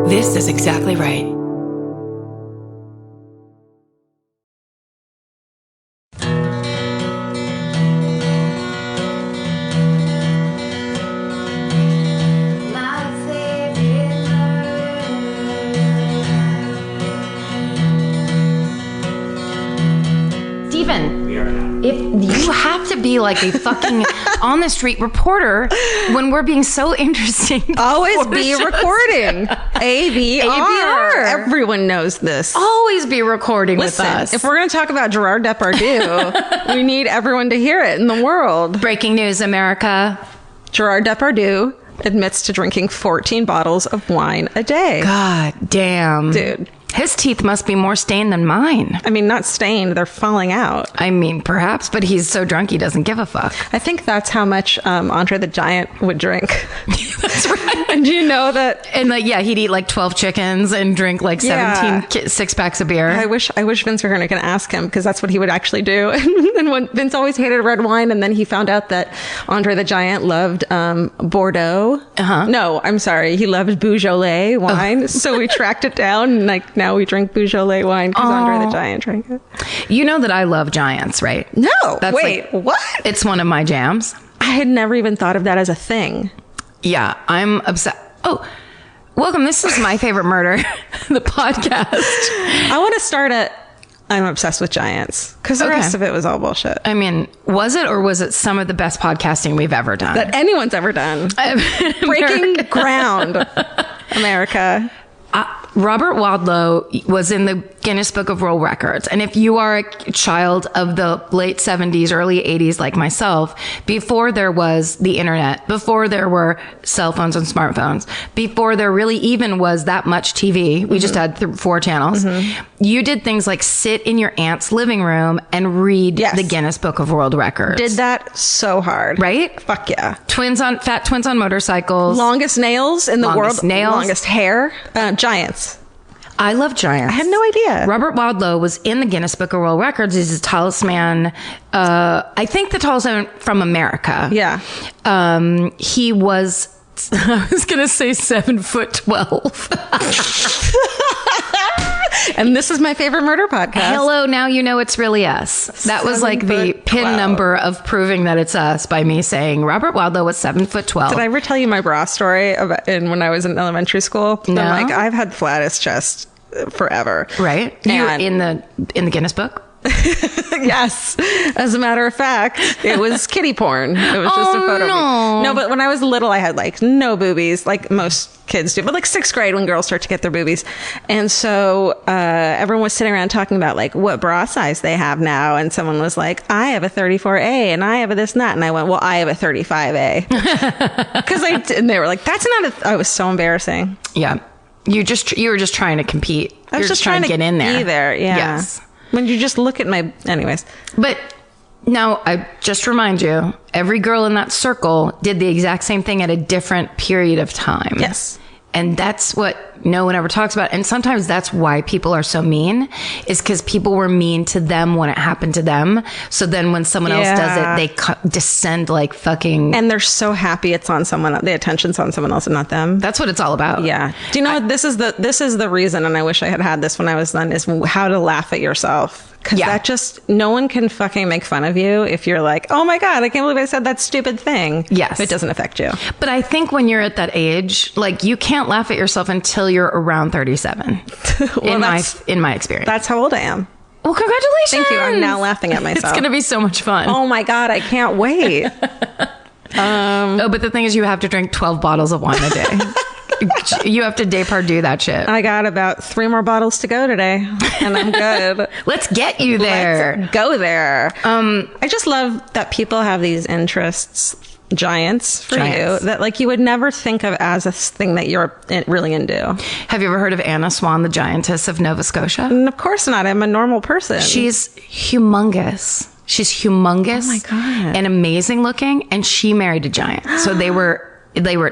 This is exactly right. If you have to be like a fucking on the street reporter when we're being so interesting. Always be recording. ABR. Everyone knows this. Always be recording with us. If we're going to talk about Gerard Depardieu, we need everyone to hear it in the world. Breaking news, America. Gerard Depardieu admits to drinking 14 bottles of wine a day. God damn. Dude. His teeth must be more stained than mine. I mean, not stained. They're falling out. I mean, perhaps, but he's so drunk he doesn't give a fuck. I think that's how much Andre the Giant would drink. That's right. And do you know that? And like, yeah, he'd eat like 12 chickens and drink like 17 six-packs of beer. I wish Vince were going to ask him, because that's what he would actually do. And when Vince always hated red wine, and then he found out that Andre the Giant loved Bordeaux. No, I'm sorry. He loved Beaujolais wine. So we tracked it down, and like now we drink Beaujolais wine because Andre the Giant drank it. You know that I love Giants, right? No. That's wait, like, what? It's one of my jams. I had never even thought of that as a thing. Yeah, I'm obsessed. Oh, welcome. This is My Favorite Murder, the podcast. I want to start at I'm obsessed with Giants, because the rest of it was all bullshit. I mean, was it, or was it some of the best podcasting we've ever done? That anyone's ever done. Breaking ground, America. Robert Wadlow was in the Guinness Book of World Records. And if you are a child of the late 70s, early 80s like myself, before there was the internet, before there were cell phones and smartphones, before there really even was that much TV, we just had 4 channels, you did things like sit in your aunt's living room and read the Guinness Book of World Records. Did that so hard. Right? Fuck yeah. Fat twins on motorcycles. Longest nails in the world. Nails. Longest hair. Giants. I love Giants. I had no idea. Robert Wadlow was in the Guinness Book of World Records. He's the tallest man. I think the tallest man from America. Yeah. He was, I was going to say 7'12". And this is My Favorite Murder podcast. Hello, now you know it's really us. That was like the pin number of proving that it's us by me saying Robert Wadlow was 7'12". Did I ever tell you my bra story about when I was in elementary school? No. I'm like, I've had flattest chest forever. Right? You were in the Guinness Book? Yes. As a matter of fact, it was kiddie porn. It was just a photo. No, but when I was little, I had like no boobies, like most kids do, but like 6th grade when girls start to get their boobies. And so everyone was sitting around talking about like what bra size they have now. And someone was like, I have a 34A and I have a this and that. And I went, well, I have a 35A. And they were like, that's not I was so embarrassing. Yeah. You were just trying to compete. I was just trying to get in there. Be there. Yeah. Yes. When you just look at anyways. But now I just remind you, every girl in that circle did the exact same thing at a different period of time. Yes. And that's what no one ever talks about. And sometimes that's why people are so mean, is because people were mean to them when it happened to them. So then when someone else does it, they descend like fucking... And they're so happy it's on someone, the attention's on someone else and not them. That's what it's all about. Yeah. Do you know, this is the reason, and I wish I had this when I was done, is how to laugh at yourself. Because that just, no one can fucking make fun of you if you're like, oh my God, I can't believe I said that stupid thing. Yes. It doesn't affect you. But I think when you're at that age, like you can't laugh at yourself until you're around 37. in my experience. That's how old I am. Well, congratulations. Thank you. I'm now laughing at myself. It's going to be so much fun. Oh my God, I can't wait. But the thing is, you have to drink 12 bottles of wine a day. You have to Depardieu that shit. I got about 3 more bottles to go today, and I'm good. Let's get you there. Let's go there. I just love that people have these interests, Giants, you, that like you would never think of as a thing that you're really into. Have you ever heard of Anna Swan, the giantess of Nova Scotia? And of course not. I'm a normal person. She's humongous. She's humongous. Oh my God. And amazing looking. And she married a giant. So they were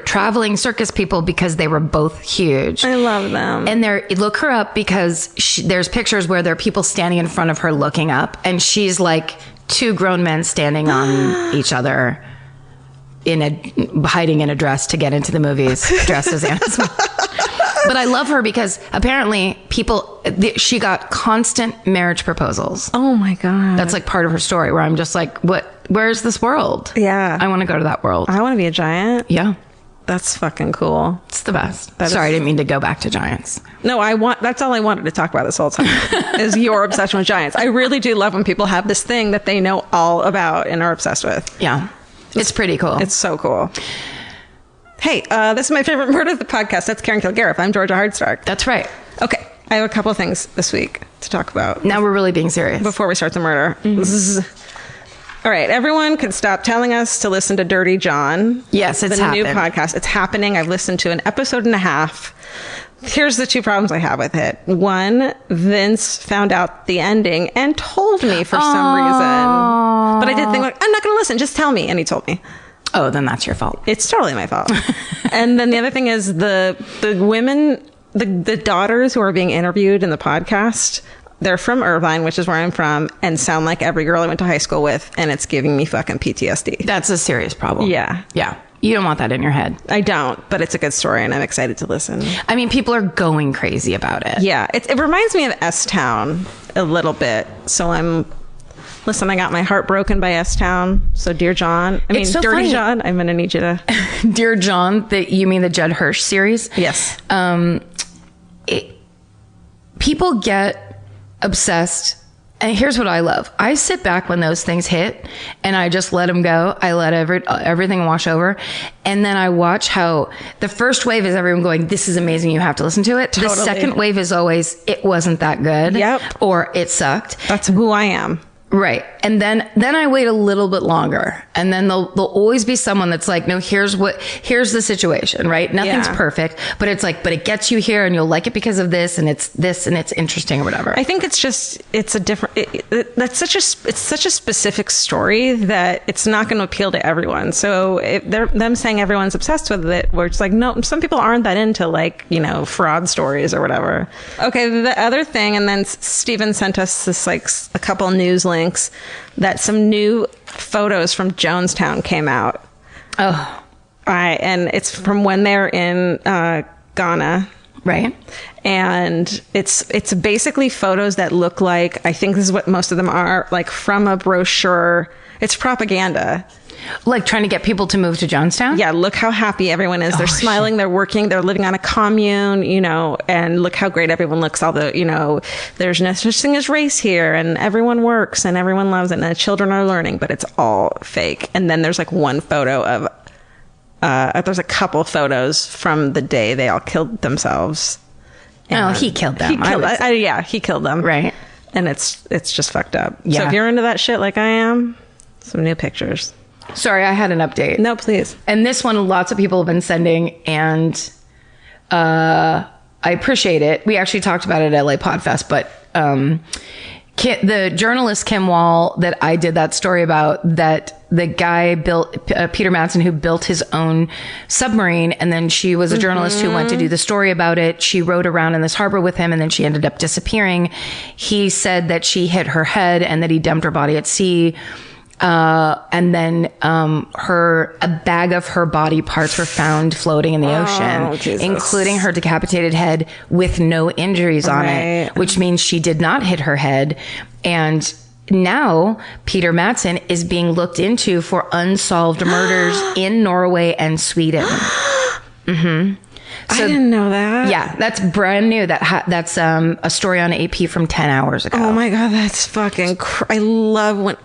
traveling circus people because they were both huge. I love them. And look her up because there's pictures where there are people standing in front of her looking up, and she's like 2 grown men standing on each other hiding in a dress to get into the movies, dressed as Anna Swan. But I love her because apparently she got constant marriage proposals. Oh my God. That's like part of her story where I'm just like, where's this world? Yeah. I want to go to that world. I want to be a giant. Yeah. That's fucking cool. It's the best. Sorry, I didn't mean to go back to giants. No, that's all I wanted to talk about this whole time is your obsession with giants. I really do love when people have this thing that they know all about and are obsessed with. Yeah. It's pretty cool. It's so cool. Hey, this is my favorite murder of the podcast. That's Karen Kilgariff. I'm Georgia Hardstark. That's right. Okay. I have a couple of things this week to talk about. Now we're really being serious. Before we start the murder. Mm-hmm. All right, everyone could stop telling us to listen to Dirty John. Yes, it's happened. The new podcast. It's happening. I've listened to an episode and a half. Here's the two problems I have with it. One, Vince found out the ending and told me for some reason. But I did think, like, I'm not going to listen. Just tell me. And he told me. Oh, then that's your fault. It's totally my fault. And then the other thing is the women, the daughters who are being interviewed in the podcast, they're from Irvine, which is where I'm from, and sound like every girl I went to high school with, and it's giving me fucking PTSD. That's a serious problem. Yeah. Yeah. You don't want that in your head. I don't, but it's a good story, and I'm excited to listen. I mean, people are going crazy about it. Yeah. It reminds me of S-Town a little bit. So listen, I got my heart broken by S-Town. So Dear John, Dirty funny. John, I'm going to need you to... Dear John, you mean the Judd Hirsch series? Yes. People get obsessed, and here's what I love. I sit back when those things hit and I just let them go. I let everything wash over, and then I watch how the first wave is everyone going, this is amazing, you have to listen to it. Totally. The second wave is always, it wasn't that good. Yep. Or it sucked. That's who I am. Right. And then I wait a little bit longer, and then there'll always be someone that's like, no, here's the situation, right? Nothing's perfect, but it's like, but it gets you here and you'll like it because of this, and it's this, and it's interesting or whatever. I think it's a different, it's such a specific story that it's not going to appeal to everyone. So them saying everyone's obsessed with it, where it's like, no, some people aren't that into, like, fraud stories or whatever. Okay. The other thing, and then Steven sent us this, like, a couple news links that some new photos from Jonestown came out. Oh. And it's from when they're in Ghana. Right. And it's basically photos that look like, I think this is what most of them are, like from a brochure. It's propaganda. Like trying to get people to move to Jonestown? Yeah, look how happy everyone is. They're smiling, they're working, they're living on a commune, and look how great everyone looks. Although, there's no such thing as race here, and everyone works, and everyone loves it, and the children are learning, but it's all fake. And then there's like one photo of, there's a couple photos from the day they all killed themselves. And he killed them. He killed them. Right. And it's just fucked up. Yeah. So if you're into that shit like I am, some new pictures. Sorry, I had an update. No, please. And this one, lots of people have been sending, and I appreciate it. We actually talked about it at LA Podfest, but the journalist Kim Wall that I did that story about, that the guy built, Peter Madsen, who built his own submarine, and then she was a journalist who went to do the story about it. She rode around in this harbor with him, and then she ended up disappearing. He said that she hit her head and that he dumped her body at sea. And then a bag of her body parts were found floating in the ocean, including her decapitated head with no injuries on it, which means she did not hit her head. And now Peter Madsen is being looked into for unsolved murders in Norway and Sweden. Mm-hmm. So, I didn't know that. Yeah, that's brand new. That's a story on AP from 10 hours ago. Oh my God, that's fucking... I love when...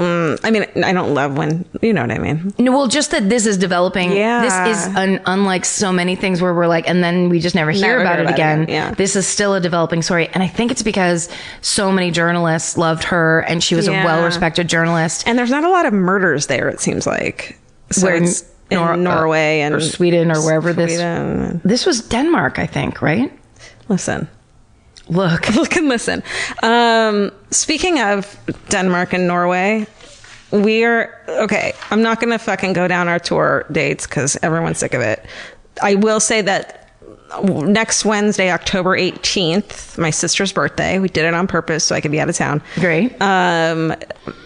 I mean, I don't love when... You know what I mean? No, well, just that this is developing. Yeah. This is unlike so many things where we're like, and then we just never hear about it again. Yeah. This is still a developing story. And I think it's because so many journalists loved her, and she was a well-respected journalist. And there's not a lot of murders there, it seems like. So it's... in Norway and or Sweden or wherever this was Denmark, I think, right? Listen, look and listen. Speaking of Denmark and Norway, I'm not going to fucking go down our tour dates because everyone's sick of it. I will say that next Wednesday, October 18th, my sister's birthday. We did it on purpose so I could be out of town. Great.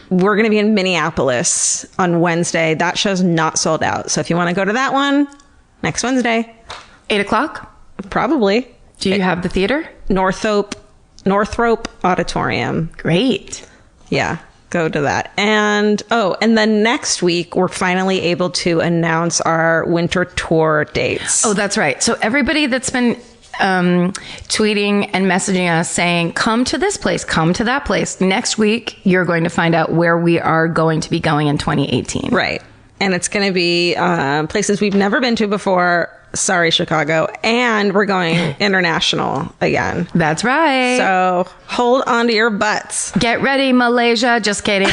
We're going to be in Minneapolis on Wednesday. That show's not sold out. So if you want to go to that one, next Wednesday. 8:00? Probably. Do you have the theater? Northrop Auditorium. Great. Yeah, go to that. And then next week, we're finally able to announce our winter tour dates. Oh, that's right. So everybody that's been tweeting and messaging us saying, come to this place, come to that place. Next week, you're going to find out where we are going to be going in 2018. Right. And it's going to be places we've never been to before. Sorry, Chicago. And we're going international again. That's right. So hold on to your butts. Get ready, Malaysia. Just kidding.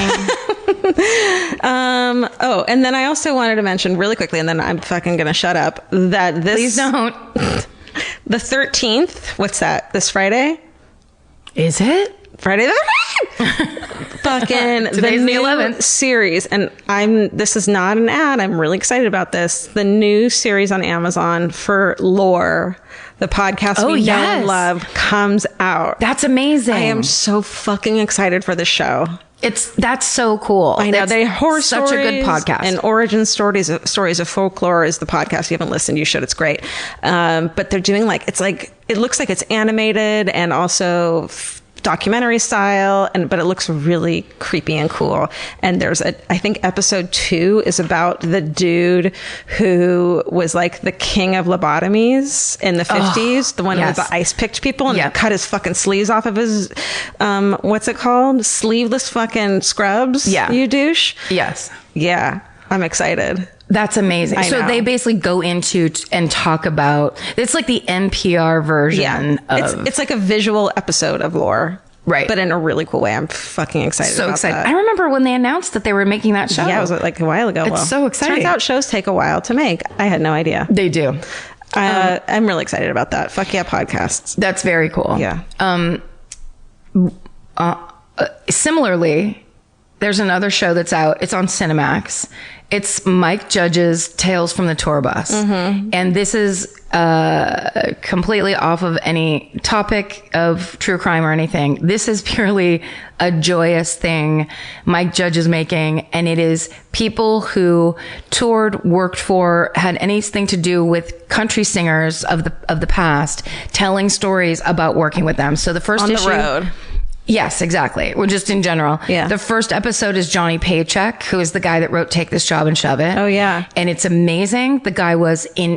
And then I also wanted to mention really quickly, and then I'm fucking going to shut up, that this... Please don't. The 13th, what's that? This Friday? Is it? Friday the 13th! Fucking the new 11th series. And this is not an ad. I'm really excited about this. The new series on Amazon for Lore, the podcast we know and love, comes out. That's amazing. I am so fucking excited for the show. That's so cool. I know. They horror such stories a good podcast. And origin stories of folklore is the podcast. If you haven't listened, you should. It's great. But they're doing it looks like it's animated and also documentary style, but it looks really creepy and cool. And I think episode 2 is about the dude who was like the king of lobotomies in the 50s, the one who the ice picked people and cut his fucking sleeves off of his, what's it called? Sleeveless fucking scrubs. Yeah. You douche. Yes. Yeah. I'm excited. That's amazing. So they basically go into and talk about, it's like the NPR version of... It's like a visual episode of Lore. Right. But in a really cool way. I'm fucking excited about that. I remember when they announced that they were making that show. Yeah, it was like a while ago. It's so exciting. Turns out shows take a while to make. I had no idea. They do. I'm really excited about that. Fuck yeah, podcasts. That's very cool. Yeah. Similarly, there's another show that's out. It's on Cinemax. It's Mike Judge's Tales from the Tour Bus. Mm-hmm. And this is completely off of any topic of true crime or anything. This is purely a joyous thing Mike Judge is making. And it is people who toured, worked for, had anything to do with country singers of the past, telling stories about working with them. So the first issue... On the road. Yes, exactly. Well, just in general. Yeah. The first episode is Johnny Paycheck, who is the guy that wrote Take This Job and Shove It. Oh, yeah. And it's amazing. The guy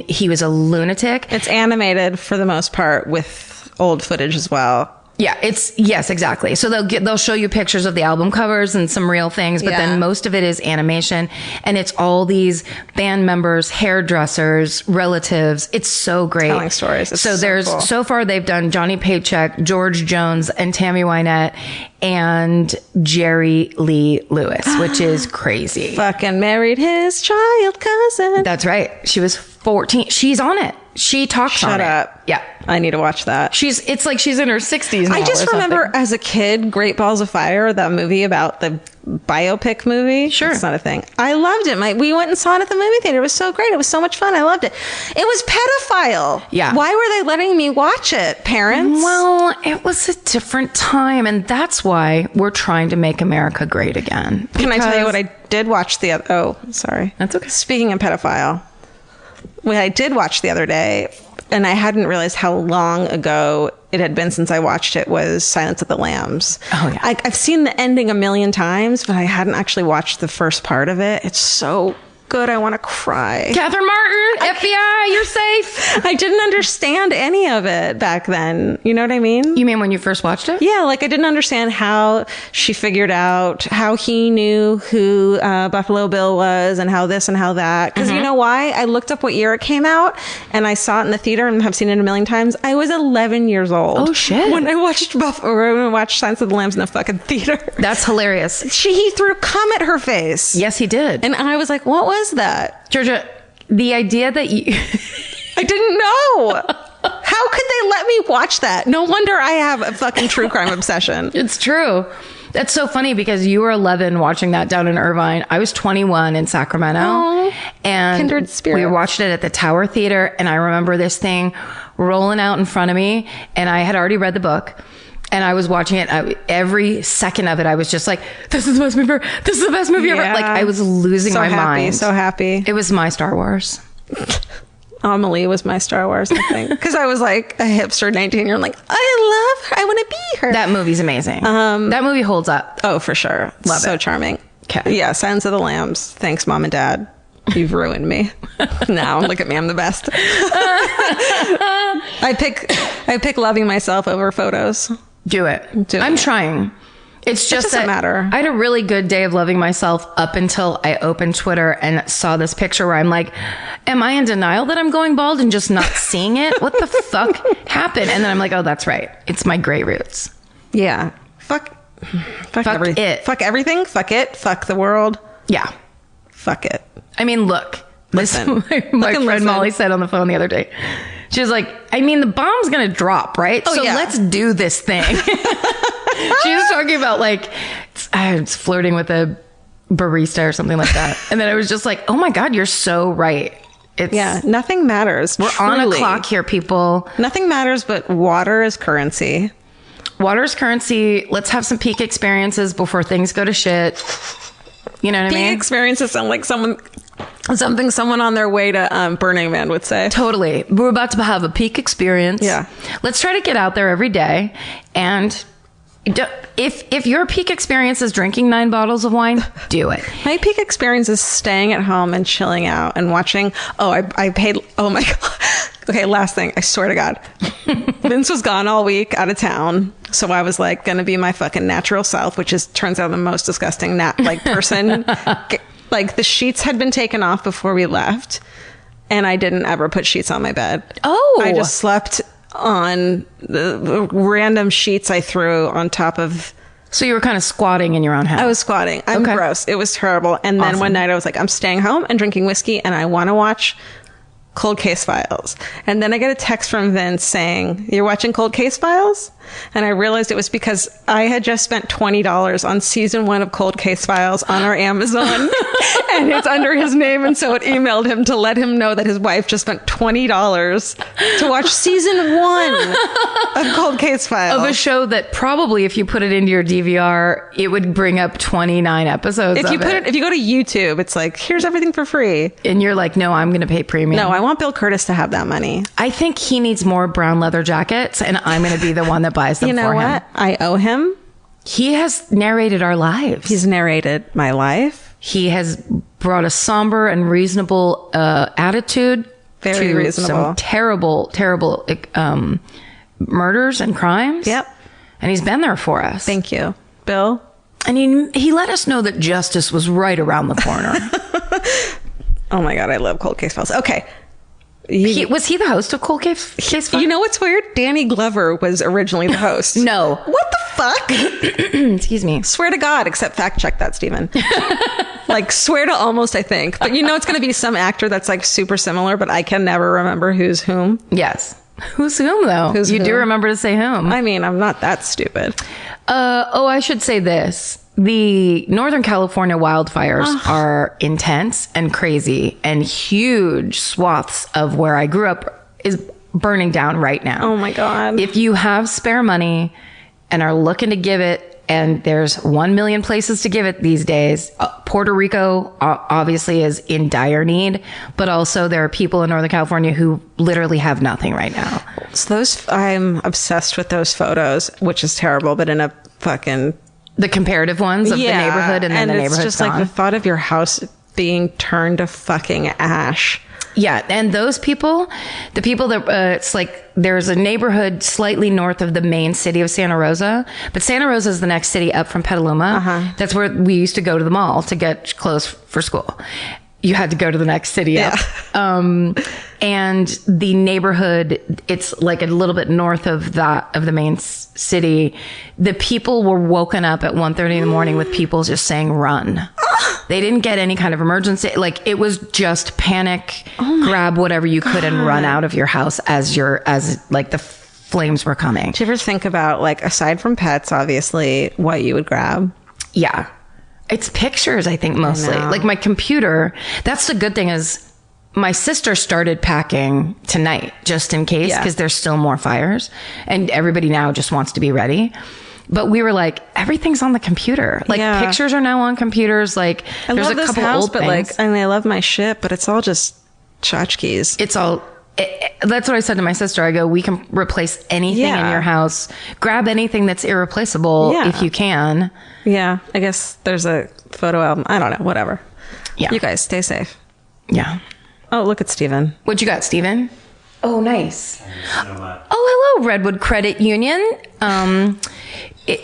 he was a lunatic. It's animated for the most part with old footage as well. Yeah, yes, exactly. So they'll show you pictures of the album covers and some real things, but then most of it is animation, and it's all these band members, hairdressers, relatives. It's so great. Telling stories. So far they've done Johnny Paycheck, George Jones, and Tammy Wynette, and Jerry Lee Lewis, which is crazy. Fucking married his child cousin. That's right. She was 14. She's on it. She talks on it. Shut up. Yeah. I need to watch that. It's like she's in her 60s now. I just remember as a kid, Great Balls of Fire, that movie about the biopic movie. Sure. It's not a thing. I loved it. We went and saw it at the movie theater. It was so great. It was so much fun. I loved it. It was pedophile. Yeah. Why were they letting me watch it, parents? Well, it was a different time, and that's why we're trying to make America great again. Can I tell you what I did watch the other... Oh, sorry. That's okay. Speaking of pedophile, what I did watch the other day, and I hadn't realized how long ago it had been since I watched it, was Silence of the Lambs. Oh, yeah. I've seen the ending a million times, but I hadn't actually watched the first part of it. It's so good. I want to cry. Catherine Martin, FBI, you're safe. I didn't understand any of it back then. You know what I mean? You mean when you first watched it? Yeah, I didn't understand how she figured out, how he knew who Buffalo Bill was and how this and how that. Because you know why? I looked up what year it came out, and I saw it in the theater and have seen it a million times. I was 11 years old. Oh, shit. When I watched Silence of the Lambs in the fucking theater. That's hilarious. He threw cum at her face. Yes, he did. And I was like, what was that? Georgia, the idea that you... I didn't know. How could they let me watch that? No wonder I have a fucking true crime obsession. It's true. That's so funny because you were 11 watching that down in Irvine. I was 21 in Sacramento. Aww, and kindred spirits. We watched it at the Tower Theater, and I remember this thing rolling out in front of me, and I had already read the book. And I was watching it. Every second of it, I was just like, this is the best movie ever. This is the best movie ever. Like, I was losing my mind. So happy. It was my Star Wars. Amelie was my Star Wars, I think. Because I was like a hipster 19-year-old. Like, I love her. I want to be her. That movie's amazing. That movie holds up. Oh, for sure. Love so it. Charming. Okay. Yeah, Silence of the Lambs. Thanks, Mom and Dad. You've ruined me. Now, look at me. I'm the best. I pick loving myself over photos. Do it. I'm trying. It's just doesn't matter. I had a really good day of loving myself up until I opened Twitter and saw this picture where I'm like, am I in denial that I'm going bald and just not seeing it? What the fuck happened? And then I'm like, oh, that's right. It's my gray roots. Yeah. Fuck everything. It. Fuck everything. Fuck it. Fuck the world. Yeah. Fuck it. I mean, look. Listen. My friend Molly said on the phone the other day. She was like, I mean, the bomb's going to drop, right? Oh, so yeah. let's do this thing. She was talking about like, I was flirting with a barista or something like that. And then I was just like, oh my God, you're so right. Yeah, nothing matters. We're on a clock here, people. Nothing matters, but water is currency. Water is currency. Let's have some peak experiences before things go to shit. You know what I mean? Peak experiences sound like something someone on their way to Burning Man would say. Totally. We're about to have a peak experience. Yeah. Let's try to get out there every day. And if your peak experience is drinking 9 bottles of wine, do it. My peak experience is staying at home and chilling out and watching. I paid. Oh my God. Okay, last thing. I swear to God. Vince was gone all week out of town. So I was like going to be my fucking natural self, which turns out the most disgusting person. Like the sheets had been taken off before we left. And I didn't ever put sheets on my bed. Oh. I just slept on the random sheets I threw on top of. So you were kind of squatting in your own house. I was squatting. I'm gross. It was terrible. And then one night I was like, I'm staying home and drinking whiskey and I want to watch Cold Case Files. And then I get a text from Vince saying, you're watching Cold Case Files? And I realized it was because I had just spent $20 on season 1 of Cold Case Files on our Amazon. And it's under his name. And so it emailed him to let him know that his wife just spent $20 to watch season 1 of Cold Case Files. Of a show that probably, if you put it into your DVR, it would bring up 29 episodes. If you go to YouTube, it's like, here's everything for free. And you're like, no, I'm going to pay premium. No, I want Bill Curtis to have that money. I think he needs more brown leather jackets, and I'm going to be the one that buys them for him. You know what? I owe him. He has narrated our lives. He's narrated my life. He has brought a somber and reasonable attitude Very to reasonable. some terrible murders and crimes. Yep. And he's been there for us. Thank you, Bill. And he let us know that justice was right around the corner. Oh my God, I love Cold Case Files. Okay. Was he the host of Cold Case Files? You know what's weird? Danny Glover was originally the host. No. What the fuck? Excuse me. Swear to God, except fact check that, Stephen. Like, swear to almost, I think. But it's going to be some actor that's like super similar, but I can never remember who's whom. Yes. Who's whom, though? You do remember to say whom. I mean, I'm not that stupid. I should say this. The Northern California wildfires are intense and crazy, and huge swaths of where I grew up is burning down right now. Oh my God. If you have spare money and are looking to give it, and there's 1 million places to give it these days, Puerto Rico obviously is in dire need, but also there are people in Northern California who literally have nothing right now. So I'm obsessed with those photos, which is terrible, but in a fucking... The comparative ones of the neighborhood and then the neighborhood's it's just gone. like the thought of your house being turned to fucking ash. Yeah, and those people, the people that it's like there's a neighborhood slightly north of the main city of Santa Rosa, but Santa Rosa is the next city up from Petaluma. That's where we used to go to the mall to get clothes for school. You had to go to the next city up. And the neighborhood, it's like a little bit north of the main city. The people were woken up at 1:30 in the morning with people just saying run. They didn't get any kind of emergency. Like, it was just panic, grab whatever you could and run out of your house as like the flames were coming. Do you ever think about, like, aside from pets, obviously, what you would grab? Yeah. It's pictures, I think, mostly. Like my computer. That's the good thing is my sister started packing tonight just in case, because there's still more fires and everybody now just wants to be ready. But we were like, everything's on the computer. Like pictures are now on computers. Like I there's love a this couple house, old but things. like, I mean, I love my shit, but it's all just tchotchkes. It's all. That's what I said to my sister. I go, we can replace anything in your house. Grab anything that's irreplaceable if you can. Yeah. I guess there's a photo album. I don't know. Whatever. Yeah. You guys stay safe. Yeah. Oh, look at Steven. What you got, Steven? Oh, nice. Oh, hello, Redwood Credit Union.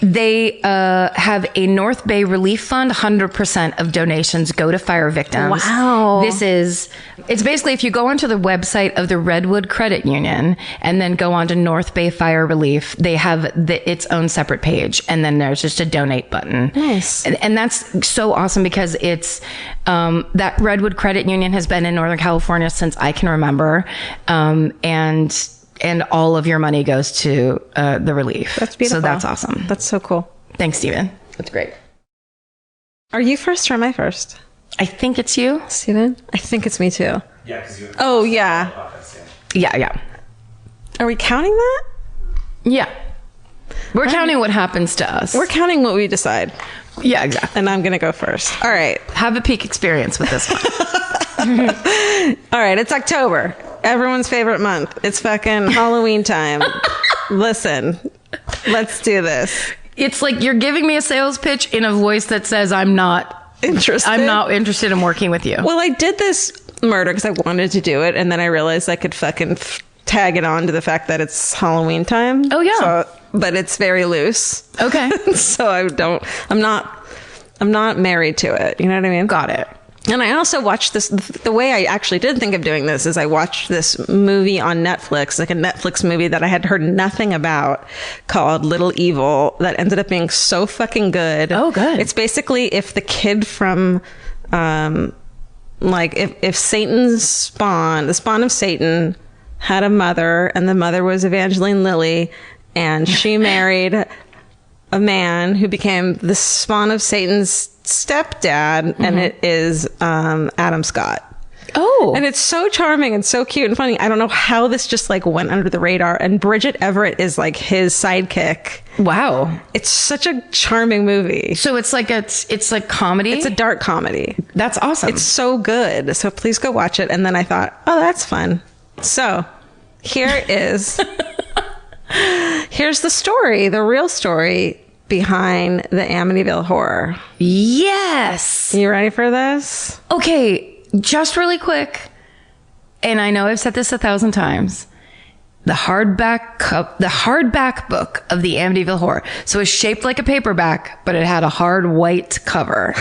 They have a North Bay Relief Fund. 100% of donations go to fire victims. Wow. It's basically if you go onto the website of the Redwood Credit Union and then go on to North Bay Fire Relief, they have its own separate page. And then there's just a donate button. Nice. And that's so awesome because it's, that Redwood Credit Union has been in Northern California since I can remember. And all of your money goes to the relief. That's beautiful. So that's awesome. That's so cool. Thanks, Steven. That's great. Are you first or am I first? I think it's you. Steven? I think it's me too. Yeah, because you. Oh, yeah. Yeah. Are we counting that? Yeah. We're counting what happens to us. We're counting what we decide. Yeah, exactly. And I'm going to go first. All right. Have a peak experience with this one. All right. It's October. Everyone's favorite month. It's fucking Halloween time. Listen, let's do this. It's like you're giving me a sales pitch in a voice that says I'm not interested in working with you. Well, I did this murder because I wanted to do it, and then I realized I could fucking tag it on to the fact that it's Halloween time. Oh yeah. But it's very loose. Okay. So I'm not married to it. You know what I mean? Got it. And I also watched this. The way I actually did think of doing this is I watched this movie on Netflix, like a Netflix movie that I had heard nothing about, called Little Evil, that ended up being so fucking good. Oh, good. It's basically if the kid from, like if Satan's spawn, the spawn of Satan, had a mother, and the mother was Evangeline Lilly, and she married a man who became the spawn of Satan's stepdad, and it is Adam Scott. Oh. And it's so charming and so cute and funny. I don't know how this just like went under the radar. And Bridget Everett is like his sidekick. Wow. It's such a charming movie. So it's like comedy? It's a dark comedy. That's awesome. It's so good. So please go watch it. And then I thought, oh, that's fun. So here is, here's the story, the real story behind the Amityville Horror. Yes. You ready for this? Okay. Just really quick, and I know I've said this 1,000 times, the hardback book of the Amityville Horror, so it's shaped like a paperback, but it had a hard white cover,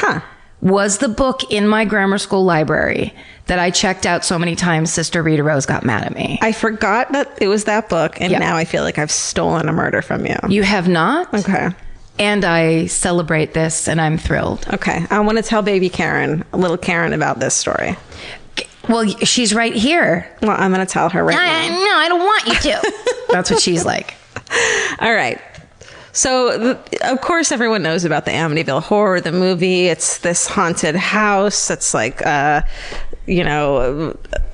was the book in my grammar school library that I checked out so many times Sister Rita Rose got mad at me. I forgot that it was that book, and now I feel like I've stolen a murder from you. You have not? Okay. And I celebrate this, and I'm thrilled. Okay. I want to tell baby Karen, little Karen, about this story. Well, she's right here. Well, I'm going to tell her right now. No, I don't want you to. That's what she's like. All right. So, of course, everyone knows about the Amityville Horror, the movie. It's this haunted house that's like,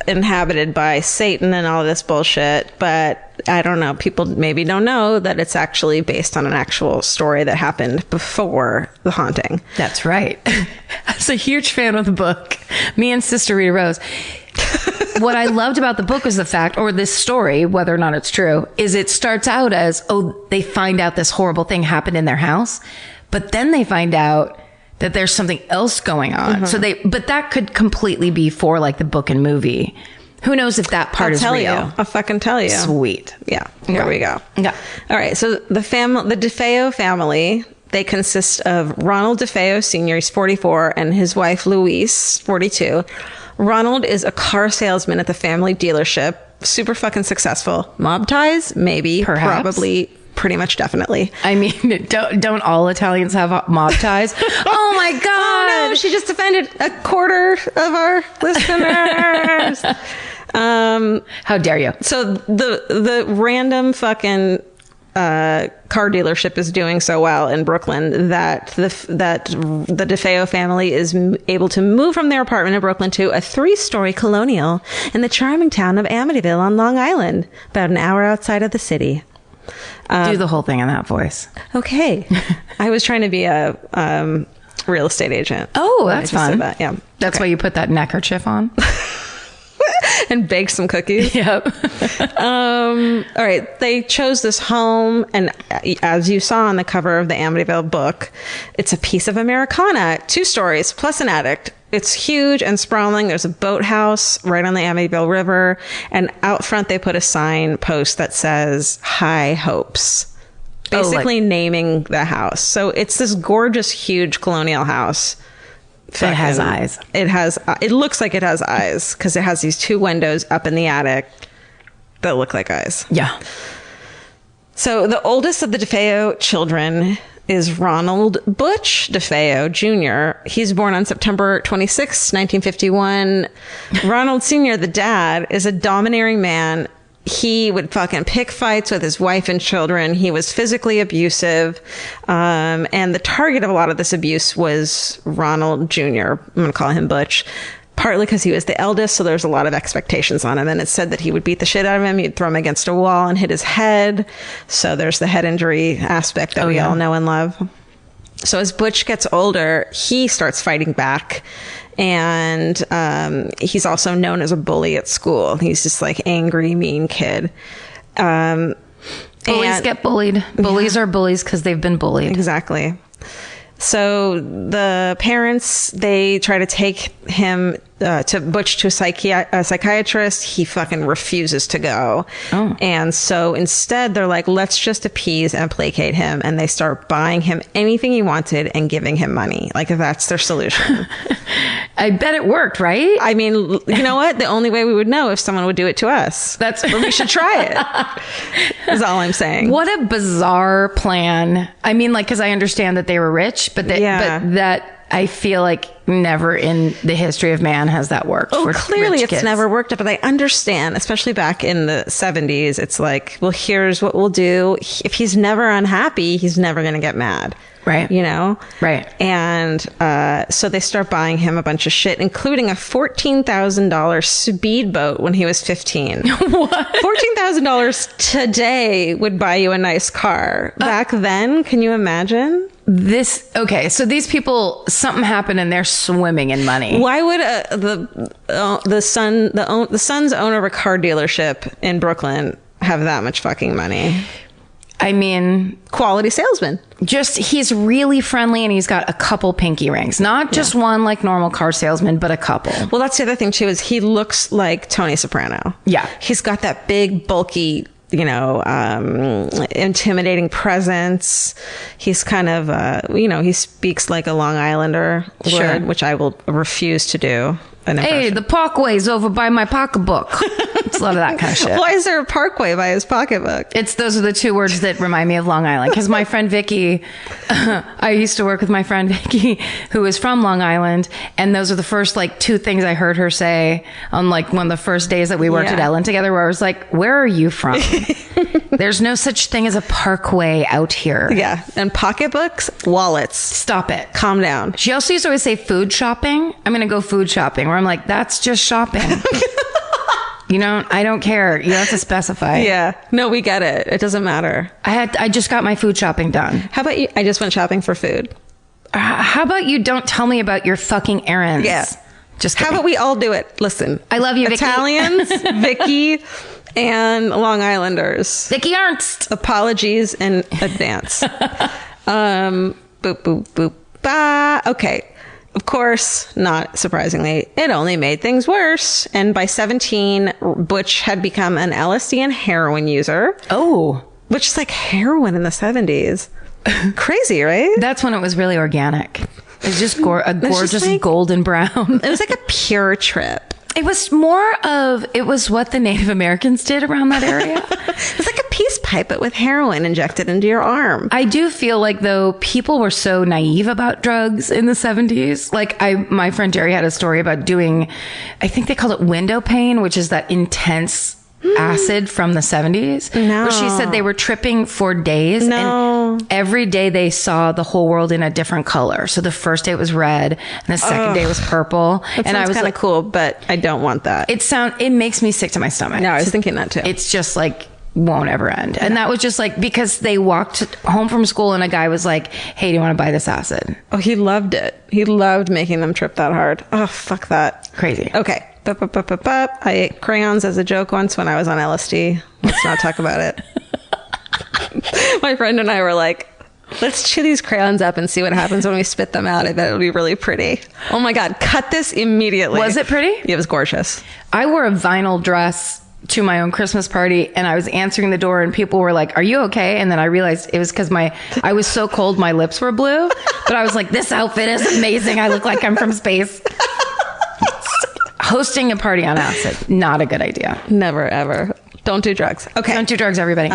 inhabited by Satan and all this bullshit. But I don't know. People maybe don't know that it's actually based on an actual story that happened before the haunting. That's right. I was a huge fan of the book. Me and Sister Rita Rose. What I loved about the book was the fact, or this story, whether or not it's true, is it starts out as, they find out this horrible thing happened in their house, but then they find out that there's something else going on. Mm-hmm. But that could completely be for like the book and movie. Who knows if that part is real? I'll fucking tell you. Sweet. Yeah. Here we go. Yeah. All right. So the DeFeo family, they consist of Ronald DeFeo Sr., he's 44, and his wife Louise, 42. Ronald is a car salesman at the family dealership. Super fucking successful. Mob ties? Maybe. Perhaps. Probably. Pretty much definitely. I mean, don't all Italians have mob ties? Oh my God. Oh no, she just offended a quarter of our listeners. How dare you? So the random fucking car dealership is doing so well in Brooklyn that the DeFeo family is able to move from their apartment in Brooklyn to a 3-story colonial in the charming town of Amityville on Long Island, about an hour outside of the city. Do the whole thing in that voice. Okay. I was trying to be a real estate agent. Oh, that's fun. Yeah. That's why you put that neckerchief on? and bake some cookies. Yep. All right. They chose this home. And as you saw on the cover of the Amityville book, it's a piece of Americana, 2 stories plus an attic. It's huge and sprawling. There's a boathouse right on the Amityville River. And out front, they put a sign post that says High Hopes, basically naming the house. So it's this gorgeous, huge colonial house. It has eyes. It looks like it has eyes because it has these 2 windows up in the attic that look like eyes. Yeah. So the oldest of the DeFeo children is Ronald Butch DeFeo Jr. He's born on September 26, 1951. Ronald Sr., the dad, is a domineering man. He would fucking pick fights with his wife and children. He was physically abusive. And the target of a lot of this abuse was Ronald Jr. I'm going to call him Butch. Partly because he was the eldest, so there's a lot of expectations on him. And it's said that he would beat the shit out of him. He'd throw him against a wall and hit his head. So there's the head injury aspect that we all know and love. So as Butch gets older, he starts fighting back. And he's also known as a bully at school. He's just like angry, mean kid. Bullies get bullied. Bullies are bullies because they've been bullied. Exactly. So the parents, they try to take him to Butch to a psychiatrist. He fucking refuses to go. Oh. And so instead they're like, let's just appease and placate him. And they start buying him anything he wanted and giving him money. Like that's their solution. I bet it worked, right? I mean, you know what? The only way we would know if someone would do it to us. We should try it. Is all I'm saying. What a bizarre plan. I mean, like, because I understand that they were rich, but that I feel like never in the history of man has that worked. Oh, for clearly rich it's never worked. But I understand, especially back in the 70s, it's like, well, here's what we'll do. If he's never unhappy, he's never going to get mad. Right. You know? Right. And so they start buying him a bunch of shit, including a $14,000 speedboat when he was 15. What? $14,000 today would buy you a nice car. Back then, can you imagine? So these people, something happened and they're swimming in money. Why would the son's owner of a car dealership in Brooklyn have that much fucking money? I mean, quality salesman. He's really friendly and he's got a couple pinky rings. Not just one like normal car salesman, but a couple. Well, that's the other thing too, is he looks like Tony Soprano. Yeah. He's got that big, bulky, intimidating presence. He's kind of, he speaks like a Long Islander would, which I will refuse to do. Hey, the Parkway's over by my pocketbook. It's a lot of that kind of shit. Why is there a Parkway by his pocketbook? Those are the 2 words that remind me of Long Island. Because my friend Vicky, I used to work with my friend Vicky, who is from Long Island. And those are the first 2 things I heard her say on one of the first days that we worked at Ellen together, where I was like, where are you from? There's no such thing as a Parkway out here. Yeah. And pocketbooks, wallets. Stop it. Calm down. She also used to always say food shopping. I'm going to go food shopping. Where I'm like, that's just shopping. I don't care. You have to specify. Yeah. No, we get it. It doesn't matter. I just got my food shopping done. How about you? I just went shopping for food. How about you don't tell me about your fucking errands? Yeah. Just kidding. How about we all do it? Listen. I love you, Vicky. Italians, Vicky, and Long Islanders. Vicky Ernst. Apologies in advance. Boop, boop, boop. Bah. Okay. Of course, not surprisingly, it only made things worse. And by 17, Butch had become an LSD and heroin user. Oh. Which is like heroin in the 70s. Crazy, right? That's when it was really organic. It was just a gorgeous golden brown. It was like a pure trip. It was what the Native Americans did around that area. It was like a peace pipe, but with heroin injected into your arm. I do feel like, though, people were so naive about drugs in the 70s. My friend Jerry had a story about doing, I think they called it window pane, which is that intense acid from the 70s. No. Where she said they were tripping for days. No. And every day they saw the whole world in a different color. So the first day it was red and the second day was purple. And I was kind of cool, but I don't want that. It makes me sick to my stomach. No, I was thinking that too. It's just won't ever end. Yeah. And that was just because they walked home from school and a guy was like, hey, do you want to buy this acid? Oh, he loved it. He loved making them trip that hard. Oh, fuck that. Crazy. Okay. I ate crayons as a joke once when I was on LSD. Let's not talk about it. My friend and I were like, let's chew these crayons up and see what happens when we spit them out. I bet it'll be really pretty. Oh my God, cut this immediately. Was it pretty? It was gorgeous. I wore a vinyl dress to my own Christmas party, and I was answering the door and people were like, are you okay? And then I realized it was because I was so cold my lips were blue, but I was like, this outfit is amazing. I look like I'm from space. Hosting a party on acid, not a good idea. Never, ever. Don't do drugs. Okay. Don't do drugs, everybody.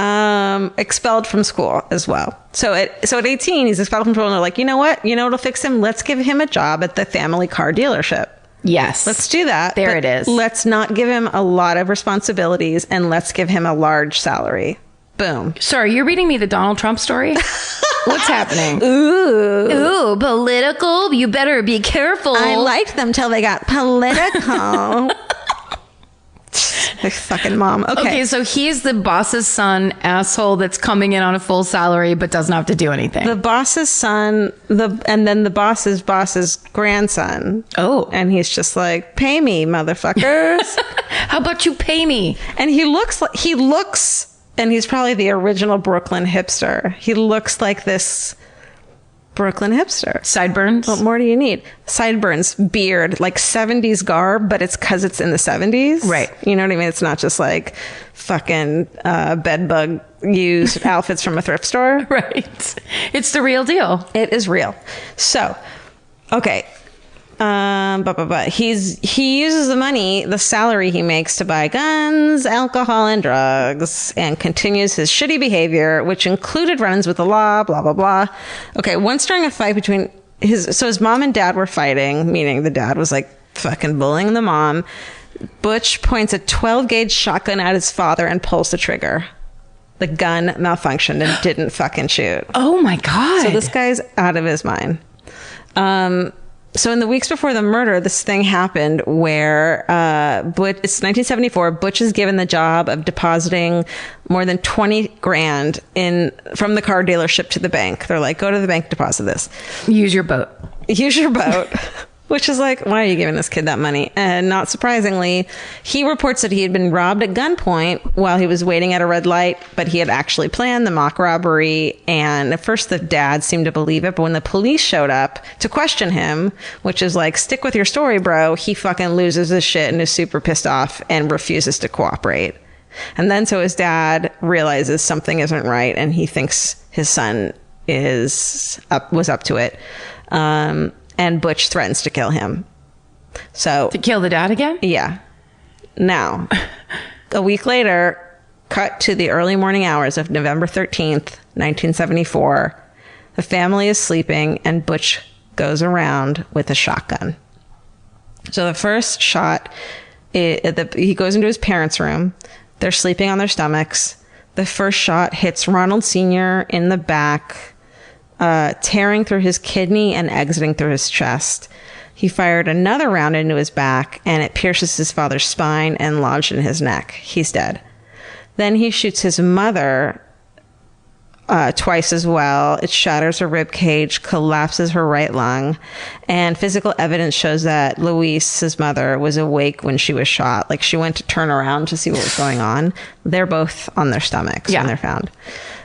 Expelled from school as well. So at 18, he's expelled from school, and they're like, you know what? You know what'll fix him? Let's give him a job at the family car dealership. Yes. Let's do that. There it is. Let's not give him a lot of responsibilities, and let's give him a large salary. Boom. Sorry, you're reading me the Donald Trump story? What's happening? Ooh, political. You better be careful. I liked them till they got political. My fucking mom. Okay, so he's the boss's son, asshole that's coming in on a full salary but doesn't have to do anything. The boss's son, and then the boss's grandson. Oh. And he's just like, pay me, motherfuckers. How about you pay me? And he looks, and he's probably the original Brooklyn hipster. He looks like this Brooklyn hipster. Sideburns? What more do you need? Sideburns, beard, like 70s garb, but it's because it's in the 70s. Right. You know what I mean? It's not just like fucking bedbug used outfits from a thrift store. Right. It's the real deal. It is real. So, okay. He uses the money, the salary he makes, to buy guns, alcohol, and drugs, and continues his shitty behavior, which included run-ins with the law, blah, blah, blah. Okay, once during a fight between his mom and dad were fighting, meaning the dad was like fucking bullying the mom. Butch points a 12-gauge shotgun at his father and pulls the trigger. The gun malfunctioned and didn't fucking shoot. Oh my God. So this guy's out of his mind. So in the weeks before the murder, this thing happened where it's 1974. Butch is given the job of depositing more than 20 grand from the car dealership to the bank. They're like, go to the bank, deposit this. Use your boat. Use your boat. Which is like, why are you giving this kid that money? And not surprisingly, he reports that he had been robbed at gunpoint while he was waiting at a red light, but he had actually planned the mock robbery. And at first the dad seemed to believe it, but when the police showed up to question him, which is like, stick with your story, bro, he fucking loses his shit and is super pissed off and refuses to cooperate. And then so his dad realizes something isn't right, and he thinks his son was up to it. And Butch threatens to kill him. So to kill the dad again? Yeah. Now, a week later, cut to the early morning hours of November 13th, 1974. The family is sleeping, and Butch goes around with a shotgun. So the first shot, he goes into his parents' room. They're sleeping on their stomachs. The first shot hits Ronald Sr. in the back, tearing through his kidney and exiting through his chest. He fired another round into his back, and it pierces his father's spine and lodged in his neck. He's dead. Then he shoots his mother twice as well. It shatters her rib cage, collapses her right lung, and physical evidence shows that Louise, his mother, was awake when she was shot. Like, she went to turn around to see what was going on. They're both on their stomachs when they're found.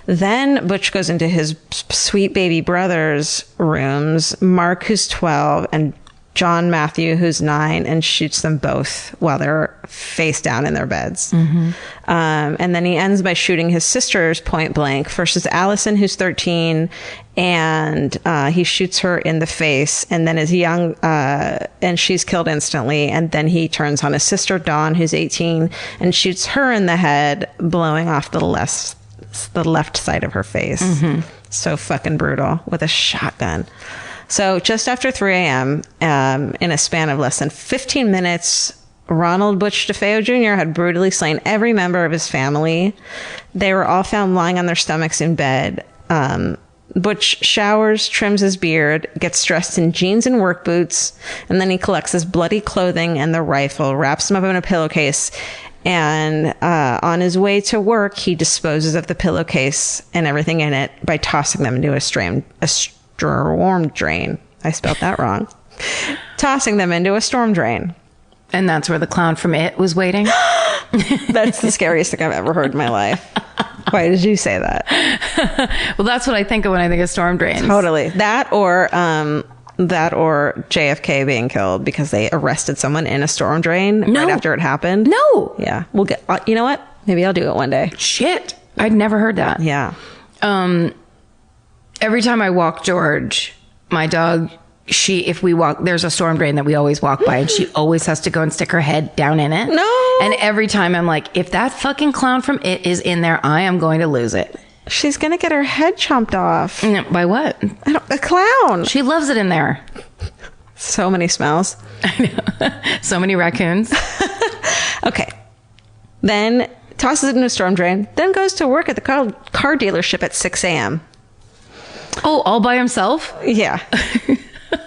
Then Butch goes into his sweet baby brother's rooms, Mark, who's 12, and John Matthew, who's 9, and shoots them both while they're face down in their beds. Mm-hmm. And then he ends by shooting his sisters point blank. First is Allison, who's 13, and he shoots her in the face, and then his young, and she's killed instantly. And then he turns on his sister, Dawn, who's 18, and shoots her in the head, blowing off the left side of her face. Mm-hmm. So fucking brutal, with a shotgun. So just after 3 a.m., in a span of less than 15 minutes, Ronald Butch DeFeo Jr. had brutally slain every member of his family. They were all found lying on their stomachs in bed. Butch showers, trims his beard, gets dressed in jeans and work boots, and then he collects his bloody clothing and the rifle, wraps them up in a pillowcase, and on his way to work, he disposes of the pillowcase and everything in it by tossing them into a storm drain. I spelled that wrong. Tossing them into a storm drain. And that's where the clown from It was waiting? That's the scariest thing I've ever heard in my life. Why did you say that? Well, that's what I think of when I think of storm drains. Totally. That or JFK being killed because they arrested someone in a storm drain right after it happened. No. Yeah. We'll get, you know what? Maybe I'll do it one day. Shit. I'd never heard that. Yeah. Every time I walk George, my dog, if we walk, there's a storm drain that we always walk by, and she always has to go and stick her head down in it. No. And every time I'm like, if that fucking clown from It is in there, I am going to lose it. She's going to get her head chomped off. By what? A clown. She loves it in there. So many smells. I know. So many raccoons. Okay. Then tosses it in a storm drain, then goes to work at the car dealership at 6 a.m. Oh, all by himself? Yeah.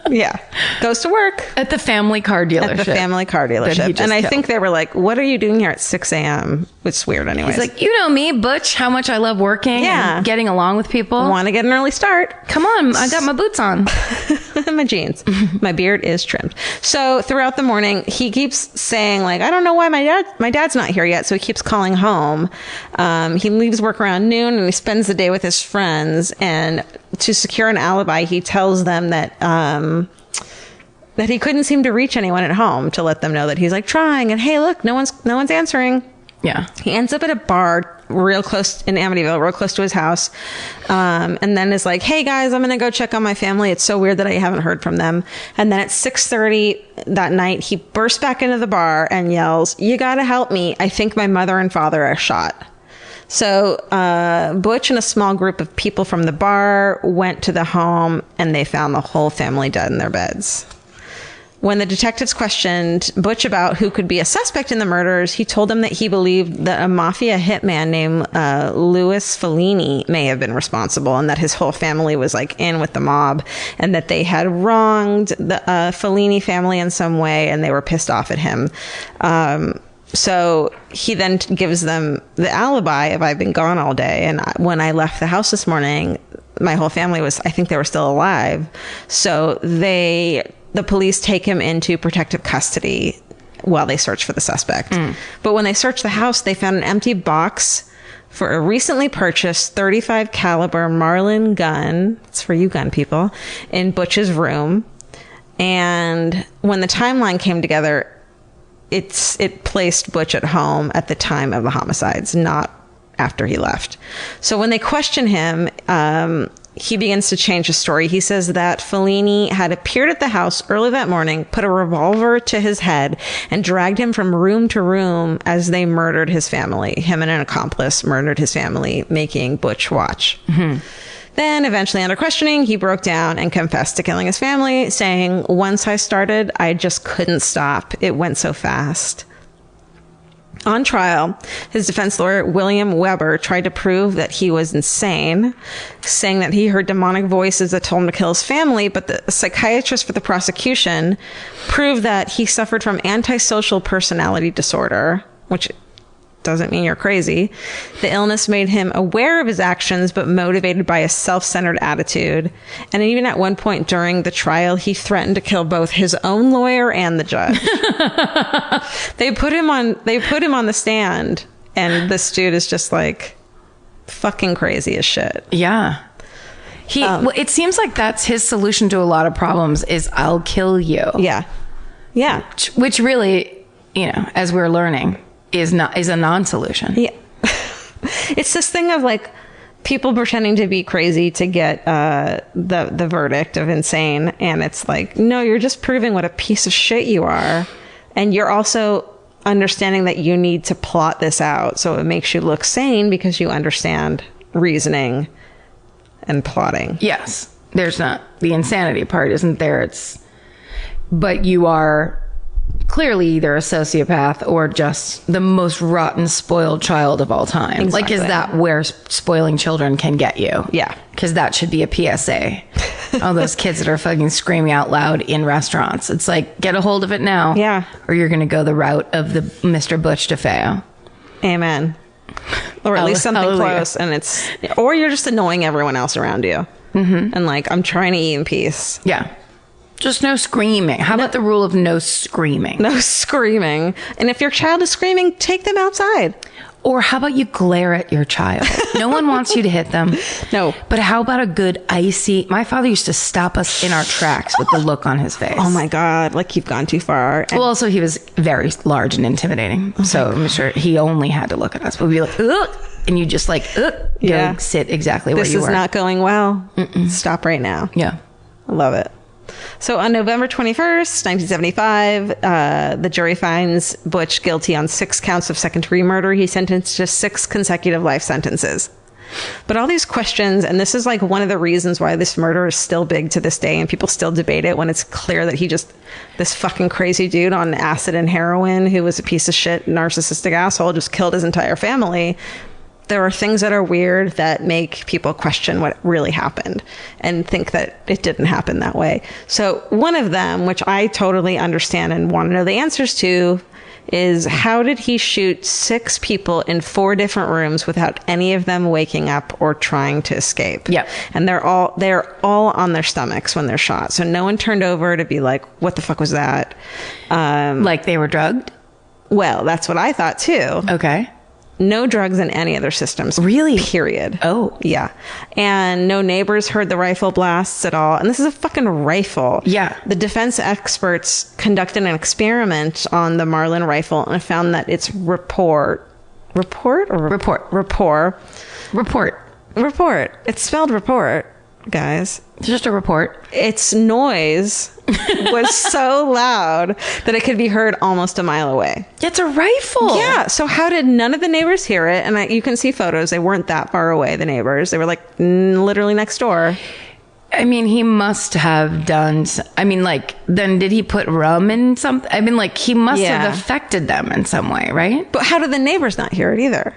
Yeah. Goes to work. At the family car dealership. At the family car dealership. And I think they were like, what are you doing here at 6 a.m.? It's weird anyways. He's like, you know me, Butch, how much I love working and getting along with people. Want to get an early start. Come on, I got my boots on. My jeans. My beard is trimmed. So throughout the morning, he keeps saying like, I don't know why my dad's not here yet. So he keeps calling home. He leaves work around noon and he spends the day with his friends. And to secure an alibi, he tells them that he couldn't seem to reach anyone at home to let them know that he's like trying. And hey, look, no one's answering. Yeah. He ends up at a bar real close in Amityville, real close to his house. And then is like, hey guys, I'm going to go check on my family. It's so weird that I haven't heard from them. And then at 6:30 that night, he bursts back into the bar and yells, you got to help me. I think my mother and father are shot. So Butch and a small group of people from the bar went to the home and they found the whole family dead in their beds. When the detectives questioned Butch about who could be a suspect in the murders, he told them that he believed that a mafia hitman named Louis Fellini may have been responsible and that his whole family was like in with the mob and that they had wronged the Fellini family in some way and they were pissed off at him. So he then gives them the alibi of I've been gone all day. And when I left the house this morning, my whole family I think they were still alive. So the police take him into protective custody while they search for the suspect. But when they searched the house, they found an empty box for a recently purchased .35 caliber Marlin gun. It's for you gun people, in Butch's room. And when the timeline came together, it placed Butch at home at the time of the homicides, not after he left. So when they question him, he begins to change his story. He says that Fellini had appeared at the house early that morning, put a revolver to his head, and dragged him from room to room as they murdered his family. Him and an accomplice murdered his family, making Butch watch. Mm-hmm. Then, eventually, under questioning, he broke down and confessed to killing his family, saying, once I started, I just couldn't stop. It went so fast. On trial, his defense lawyer, William Weber, tried to prove that he was insane, saying that he heard demonic voices that told him to kill his family, but the psychiatrist for the prosecution proved that he suffered from antisocial personality disorder, which doesn't mean you're crazy. The illness made him aware of his actions, but motivated by a self-centered attitude. And even at one point during the trial, he threatened to kill both his own lawyer and the judge. They put him on the stand, and this dude is just like fucking crazy as shit. Yeah. Well, it seems like that's his solution to a lot of problems is I'll kill you. Yeah. Yeah. Which really, as we're learning, is a non-solution. Yeah. It's this thing of like people pretending to be crazy to get the verdict of insane, and it's like, no, you're just proving what a piece of shit you are, and you're also understanding that you need to plot this out so it makes you look sane because you understand reasoning and plotting. Yes. There's not the insanity part isn't there. But you are clearly either a sociopath or just the most rotten, spoiled child of all time. Exactly. Like, is that where spoiling children can get you? Yeah. Because that should be a PSA. All those kids that are fucking screaming out loud in restaurants. It's like, get a hold of it now. Yeah. Or you're going to go the route of the Mr. Butch DeFeo. Amen. Or at least something close. And or you're just annoying everyone else around you. Mm-hmm. And like, I'm trying to eat in peace. Yeah. Just no screaming. How about the rule of no screaming? No screaming. And if your child is screaming, take them outside. Or how about you glare at your child? No one wants you to hit them. No. But how about a good icy... My father used to stop us in our tracks with the look on his face. Oh my God. Like you've gone too far. Well, also he was very large and intimidating. So I'm sure he only had to look at us. But we'd be like, ugh. And you just like, ugh. Go sit exactly where you were. This is not going well. Stop right now. Yeah. I love it. So on November 21st, 1975, the jury finds Butch guilty on 6 counts of second-degree murder. He's sentenced to 6 consecutive life sentences. But all these questions, and this is like one of the reasons why this murder is still big to this day and people still debate it when it's clear that this fucking crazy dude on acid and heroin who was a piece of shit, narcissistic asshole, just killed his entire family. There are things that are weird that make people question what really happened and think that it didn't happen that way. So one of them, which I totally understand and want to know the answers to, is how did he shoot 6 people in 4 different rooms without any of them waking up or trying to escape? Yep. And they're all on their stomachs when they're shot. So no one turned over to be like, what the fuck was that? Like they were drugged? Well, that's what I thought too. Okay. No drugs in any of their systems. Really? Period. Oh. Yeah. And no neighbors heard the rifle blasts at all. And this is a fucking rifle. Yeah. The defense experts conducted an experiment on the Marlin rifle and found that its rapport. It's spelled report, guys. It's just a report. Its noise was so loud that it could be heard almost a mile away. It's a rifle. Yeah. So how did none of the neighbors hear it? And you can see photos. They weren't that far away, the neighbors. They were like literally next door. I mean, he must have done... then did he put rum in something? I mean, like, he must have affected them in some way, right? But how did the neighbors not hear it either?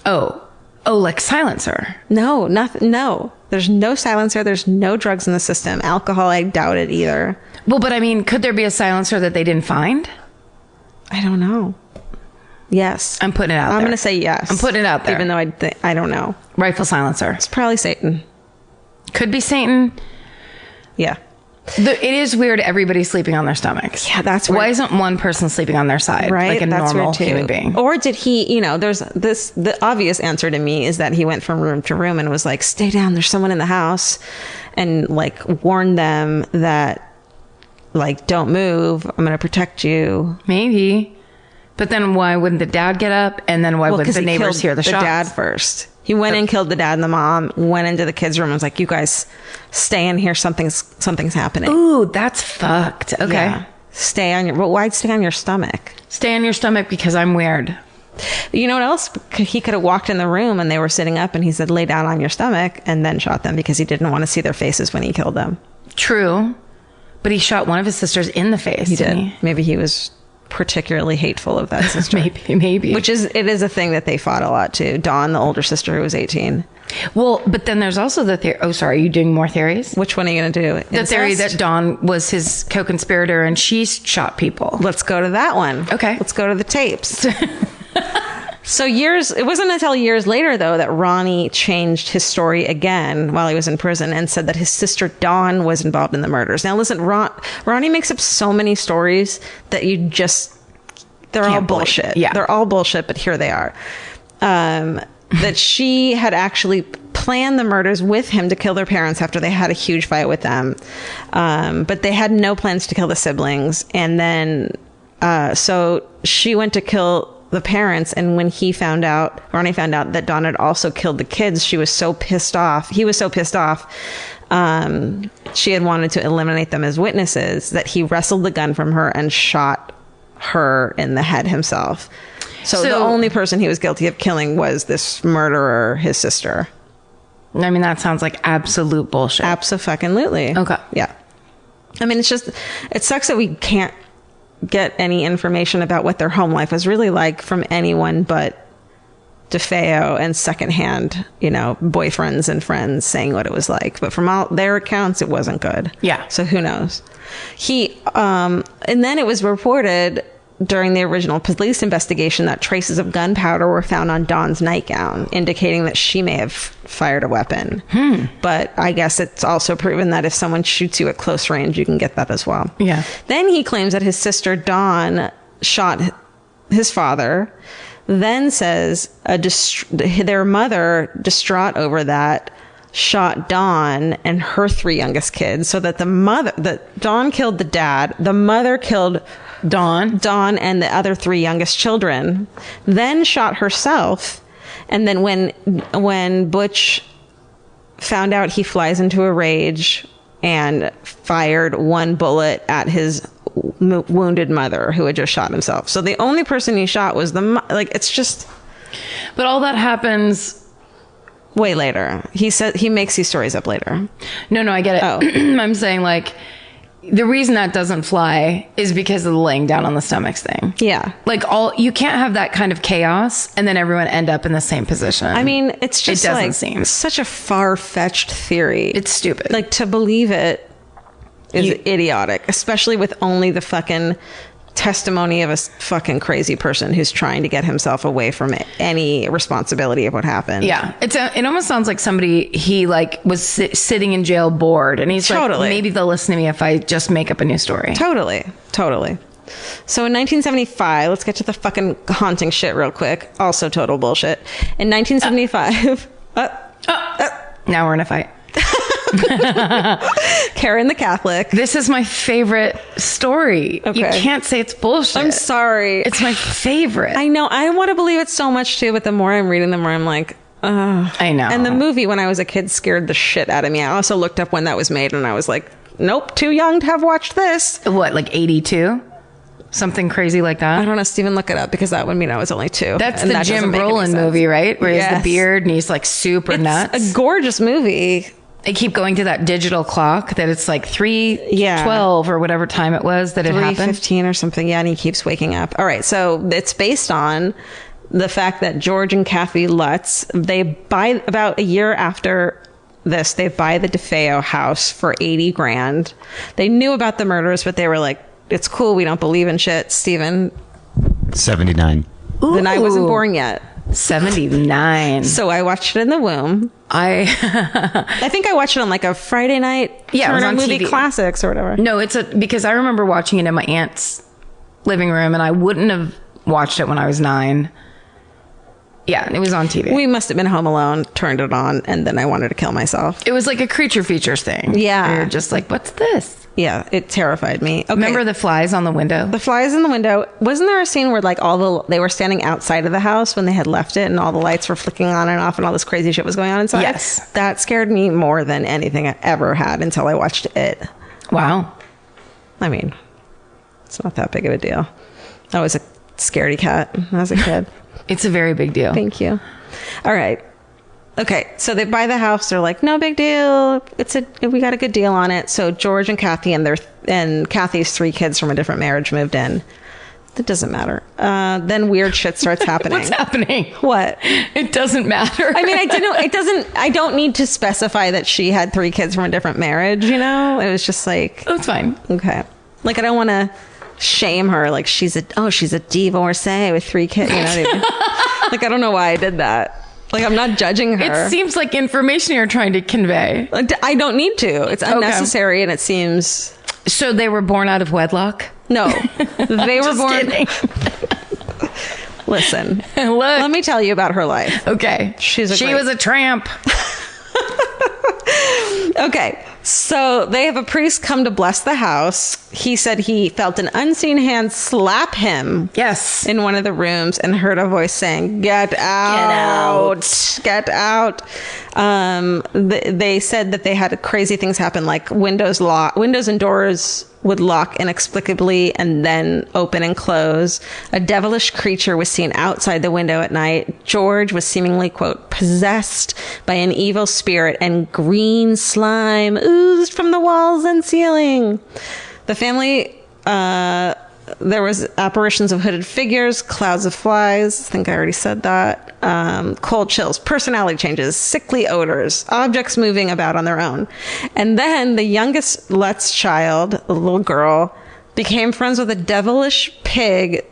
Oh, like silencer. No, nothing. No. There's no silencer. There's no drugs in the system. Alcohol, I doubt it either. Well, but I mean, could there be a silencer that they didn't find? I don't know. Yes. I'm putting it out there. I'm going to say yes. I'm putting it out there. Even though I don't know. Rifle silencer. It's probably Satan. Could be Satan. Yeah. It is weird everybody's sleeping on their stomachs. Yeah, that's weird. Why isn't one person sleeping on their side? Right? Like a that's normal human being. Or did he, there's the obvious answer to me is that he went from room to room and was like, stay down, there's someone in the house. And like warned them that like, don't move. I'm going to protect you. Maybe. But then why wouldn't the dad get up? And then why wouldn't the neighbors hear the shots? The dad first. He went and killed the dad and the mom, went into the kids' room and was like, you guys stay in here. Something's happening. Ooh, that's fucked. Okay. Yeah. But why'd stay on your stomach? Stay on your stomach because I'm weird. You know what else? He could have walked in the room and they were sitting up and he said, lay down on your stomach and then shot them because he didn't want to see their faces when he killed them. True. But he shot one of his sisters in the face. He did. Maybe he was particularly hateful of that sister. maybe. It is a thing that they fought a lot too. Dawn, the older sister who was 18. Well, but then there's also the theory. Oh, sorry. Are you doing more theories? Which one are you going to do? The theory that Dawn was his co-conspirator and she shot people. Let's go to that one. Okay. Let's go to the tapes. So it wasn't until years later, though, that Ronnie changed his story again while he was in prison and said that his sister Dawn was involved in the murders. Now, listen, Ronnie makes up so many stories that they're all bullshit. Yeah. They're all bullshit, but here they are. That she had actually planned the murders with him to kill their parents after they had a huge fight with them. But they had no plans to kill the siblings. And then, so she went to kill the parents, and when Ronnie found out that Dawn had also killed the kids, he was so pissed off, she had wanted to eliminate them as witnesses, that he wrestled the gun from her and shot her in the head himself. So the only person he was guilty of killing was this murderer, his sister. I mean, that sounds like absolute bullshit. Abso-fucking-lutely. Okay. Yeah. I mean, it sucks that we can't get any information about what their home life was really like from anyone but DeFeo and secondhand, boyfriends and friends saying what it was like. But from all their accounts, it wasn't good. Yeah. So who knows? And then it was reported during the original police investigation that traces of gunpowder were found on Dawn's nightgown, indicating that she may have fired a weapon. But I guess it's also proven that if someone shoots you at close range, you can get that as well. Yeah. Then he claims that his sister Dawn shot his father, then says their mother, distraught over that, shot Dawn and her 3 youngest kids, so that Dawn killed the dad, the mother killed Dawn and the other 3 youngest children, then shot herself. And then when Butch found out, he flies into a rage and fired 1 bullet at his wounded mother, who had just shot himself. So the only person he shot was it's just. But all that happens way later. He said he makes these stories up later. No, I get it. Oh. I'm saying, like, the reason that doesn't fly is because of the laying down on the stomachs thing. Yeah. Like, you can't have that kind of chaos and then everyone end up in the same position. I mean, it's just, it doesn't seem such a far-fetched theory. It's stupid. Like, to believe it is idiotic, especially with only the fucking testimony of a fucking crazy person who's trying to get himself away from any responsibility of what happened. Yeah. It almost sounds like somebody, he like was sitting in jail bored, and he's like, maybe they'll listen to me if I just make up a new story. Totally. So in 1975, let's get to the fucking haunting shit real quick. Also total bullshit. In 1975... now we're in a fight. Karen the Catholic. This is my favorite story. Okay. You can't say it's bullshit. I'm sorry. It's my favorite. I know. I want to believe it so much too, but the more I'm reading, the more I'm like, ugh. I know. And the movie, when I was a kid, scared the shit out of me. I also looked up when that was made, and I was like, nope, too young to have watched this. What, like 82? Something crazy like that? I don't know, Steven, look it up, because that would mean I was only 2. That's the Jim Brolin movie, right? Where he has the beard and he's like super nuts. It's a gorgeous movie. They keep going to that digital clock that it's like 3:12 or whatever time it was that it happened. 3:15 or something. Yeah, and he keeps waking up. All right, so it's based on the fact that George and Kathy Lutz, they buy, about a year after this, they buy the DeFeo house for $80,000. They knew about the murders, but they were like, it's cool, we don't believe in shit. Steven? 79. Then I wasn't born yet. 79. So I watched it in the womb. I think I watched it on like a Friday night. Yeah, it was on movie TV. Classics or whatever. No, because I remember watching it in my aunt's living room, and I wouldn't have watched it when I was 9. Yeah, it was on TV. We must have been home alone, turned it on, and then I wanted to kill myself. It was like a creature features thing. Yeah. You're just like, what's this? Yeah, it terrified me. Okay. Remember the flies on the window? The flies in the window. Wasn't there a scene where like they were standing outside of the house when they had left it, and all the lights were flicking on and off, and all this crazy shit was going on inside? Yes. That scared me more than anything I ever had until I watched it. Wow. I mean, it's not that big of a deal. I was a scaredy cat as a kid. It's a very big deal. Thank you. All right. Okay, so they buy the house. They're like, no big deal. We got a good deal on it. So George and Kathy and Kathy's 3 kids from a different marriage moved in. That doesn't matter. Then weird shit starts happening. What's happening? What? It doesn't matter. I mean, I don't need to specify that she had 3 kids from a different marriage, you know? It was just like, that's fine. Okay. Like, I don't want to shame her. Like, she's a divorcee with 3 kids. You know what I mean? Like, I don't know why I did that. Like, I'm not judging her. It seems like information you're trying to convey. I don't need to. It's unnecessary, and it seems... So they were born out of wedlock? No. They were born... Kidding. Listen. Look. Let me tell you about her life. Okay. She was a tramp. Okay. So they have a priest come to bless the house. He said he felt an unseen hand slap him. Yes. In one of the rooms, and heard a voice saying, "Get out. Get out." They said that they had crazy things happen, like windows and doors would lock inexplicably and then open and close. A devilish creature was seen outside the window at night. George was seemingly, quote, possessed by an evil spirit, and green slime oozed from the walls and ceiling. The family, there was apparitions of hooded figures, clouds of flies. I think I already said that. Cold chills, personality changes, sickly odors, objects moving about on their own. And then the youngest Lutz child, a little girl, became friends with a devilish pig,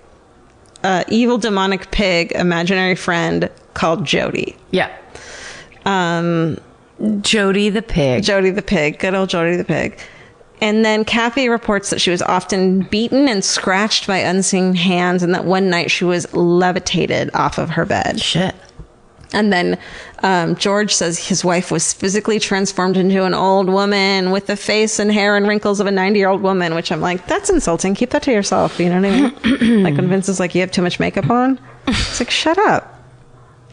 evil demonic pig, imaginary friend called Jody. Yeah. Jody the pig. Jody the pig. Good old Jody the pig. And then Kathy reports that she was often beaten and scratched by unseen hands, and that one night she was levitated off of her bed. Shit. And then George says his wife was physically transformed into an old woman with the face and hair and wrinkles of a 90-year-old woman, which I'm like, that's insulting. Keep that to yourself. You know what I mean? Like when Vince is like, you have too much makeup on. It's like, shut up.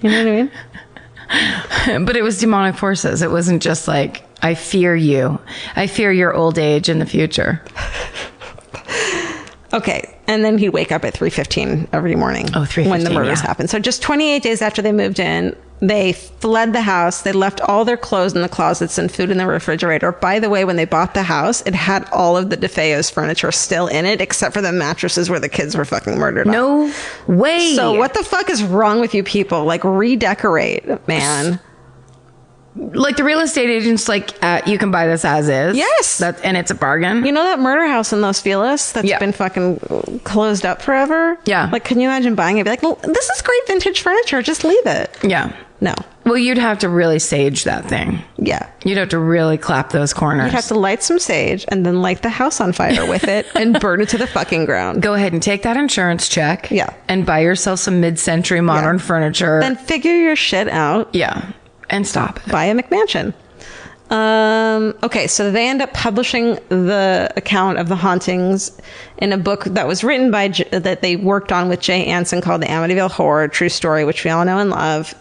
You know what I mean? But it was demonic forces. It wasn't just like, I fear you. I fear your old age in the future. Okay. And then he'd wake up at 3:15 every morning. Oh, 3:15, when the murders happened. So just 28 days after they moved in, they fled the house. They left all their clothes in the closets and food in the refrigerator. By the way, when they bought the house, it had all of the DeFeo's furniture still in it, except for the mattresses where the kids were fucking murdered on. No way. So what the fuck is wrong with you people? Like, redecorate, man. Like the real estate agent's like, you can buy this as is. Yes. And it's a bargain. You know that murder house in Los Feliz that's been fucking closed up forever? Yeah. Like, can you imagine buying it? Be like, well, this is great vintage furniture. Just leave it. Yeah. No. Well, you'd have to really sage that thing. Yeah. You'd have to really clap those corners. You'd have to light some sage and then light the house on fire with it and burn it to the fucking ground. Go ahead and take that insurance check. Yeah. And buy yourself some mid-century modern furniture. Then figure your shit out. Yeah. And stop. Buy a McMansion. Okay, so they end up publishing the account of the hauntings in a book that was written by that they worked on with Jay Anson called The Amityville Horror: True Story, which we all know and love.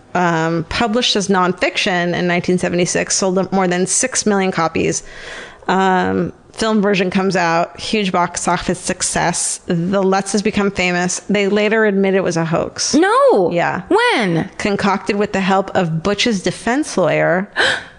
Published as nonfiction in 1976, sold more than 6 million copies. Film version comes out, huge box office success. The Lutz has become famous. They later admit it was a hoax. No. Yeah. When? Concocted with the help of Butch's defense lawyer,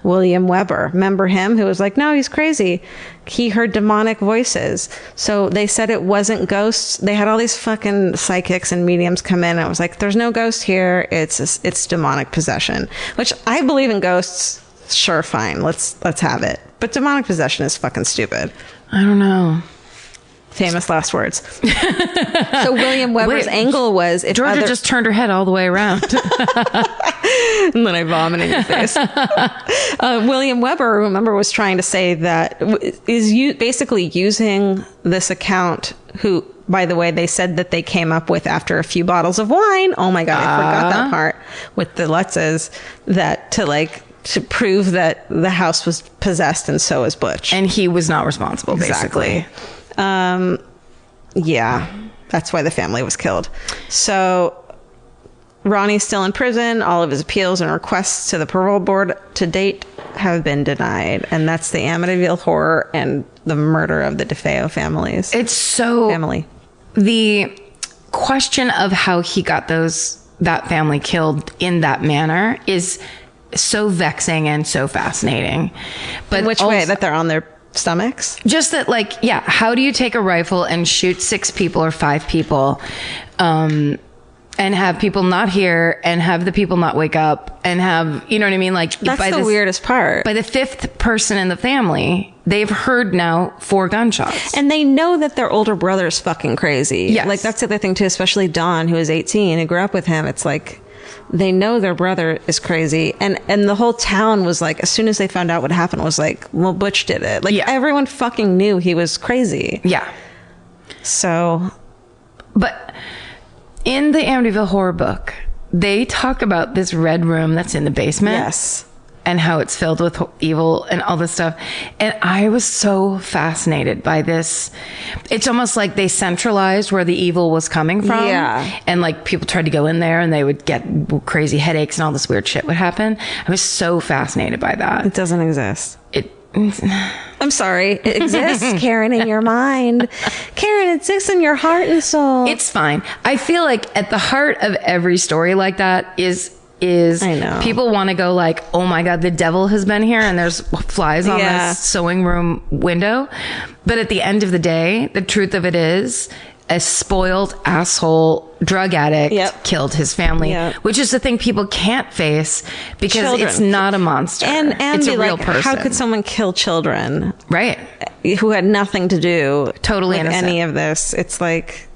William Weber. Remember him? Who was like, no, he's crazy. He heard demonic voices. So they said it wasn't ghosts. They had all these fucking psychics and mediums come in. And it was like, there's no ghost here. It's demonic possession, which I believe in ghosts. Sure, fine. Let's have it. But demonic possession is fucking stupid. I don't know. Famous last words. So William Weber's angle was... if Georgia just turned her head all the way around. And then I vomited in your face. William Weber, remember, was trying to say that... is basically using this account, who... By the way, they said that they came up with after a few bottles of wine. Oh my God, I forgot that part. With the Lutzes, that to prove that the house was possessed and so was Butch. And he was not responsible, basically. Yeah, that's why the family was killed. So Ronnie's still in prison. All of his appeals and requests to the parole board to date have been denied. And that's the Amityville Horror and the murder of the DeFeo families. It's so... Family. The question of how he got that family killed in that manner is so vexing and so fascinating. But in which way? That they're on their stomachs? Just that, like, yeah, how do you take a rifle and shoot 6 people or 5 people, and have people not hear, and have the people not wake up, and have, you know what I mean? Like, that's the weirdest part. By the 5th person in the family, they've heard now 4 gunshots. And they know that their older brother is fucking crazy. Yes. Like, that's the other thing too, especially Don, who is 18 and grew up with him. It's like, they know their brother is crazy. And the whole town was like, as soon as they found out what happened, was like, well, Butch did it. Like, everyone fucking knew he was crazy. Yeah. So. But in the Amityville Horror book, they talk about this red room that's in the basement. Yes. And how it's filled with evil and all this stuff. And I was so fascinated by this. It's almost like they centralized where the evil was coming from. Yeah. And like people tried to go in there and they would get crazy headaches and all this weird shit would happen. I was so fascinated by that. It doesn't exist. I'm sorry. It exists, Karen, in your mind. Karen, it exists in your heart and soul. It's fine. I feel like at the heart of every story like that is I know. People want to go like, oh my God, the devil has been here and there's flies on this sewing room window. But at the end of the day, the truth of it is a spoiled asshole drug addict killed his family, which is the thing people can't face because it's not a monster. And it's a real person. How could someone kill children? Right. who had nothing to do Totally with innocent. any of this. It's like,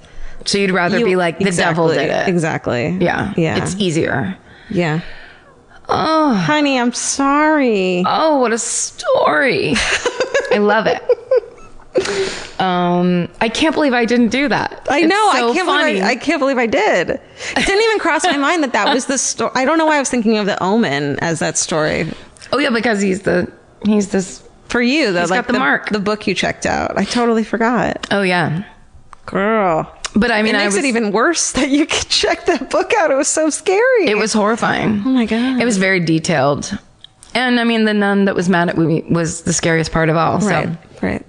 So you'd rather be like, the devil did it. Exactly. Yeah. Yeah. It's easier. Yeah. Oh, Honey, I'm sorry. oh, what a story. I love it. I can't believe I didn't do that. I know. It's so I can't funny. believe I can't believe I did. It didn't even cross my mind that was the story. I don't know why I was thinking of The Omen as that story. Oh yeah, because he's this. For you, though, He's like got the mark. the book you checked out. I totally forgot. Oh yeah, Girl. but I mean, It makes it even worse that you could check that book out. It was so scary. It was horrifying. Oh my God. It was very detailed, and I mean, the nun that was mad at me was the scariest part of all. right. So Right.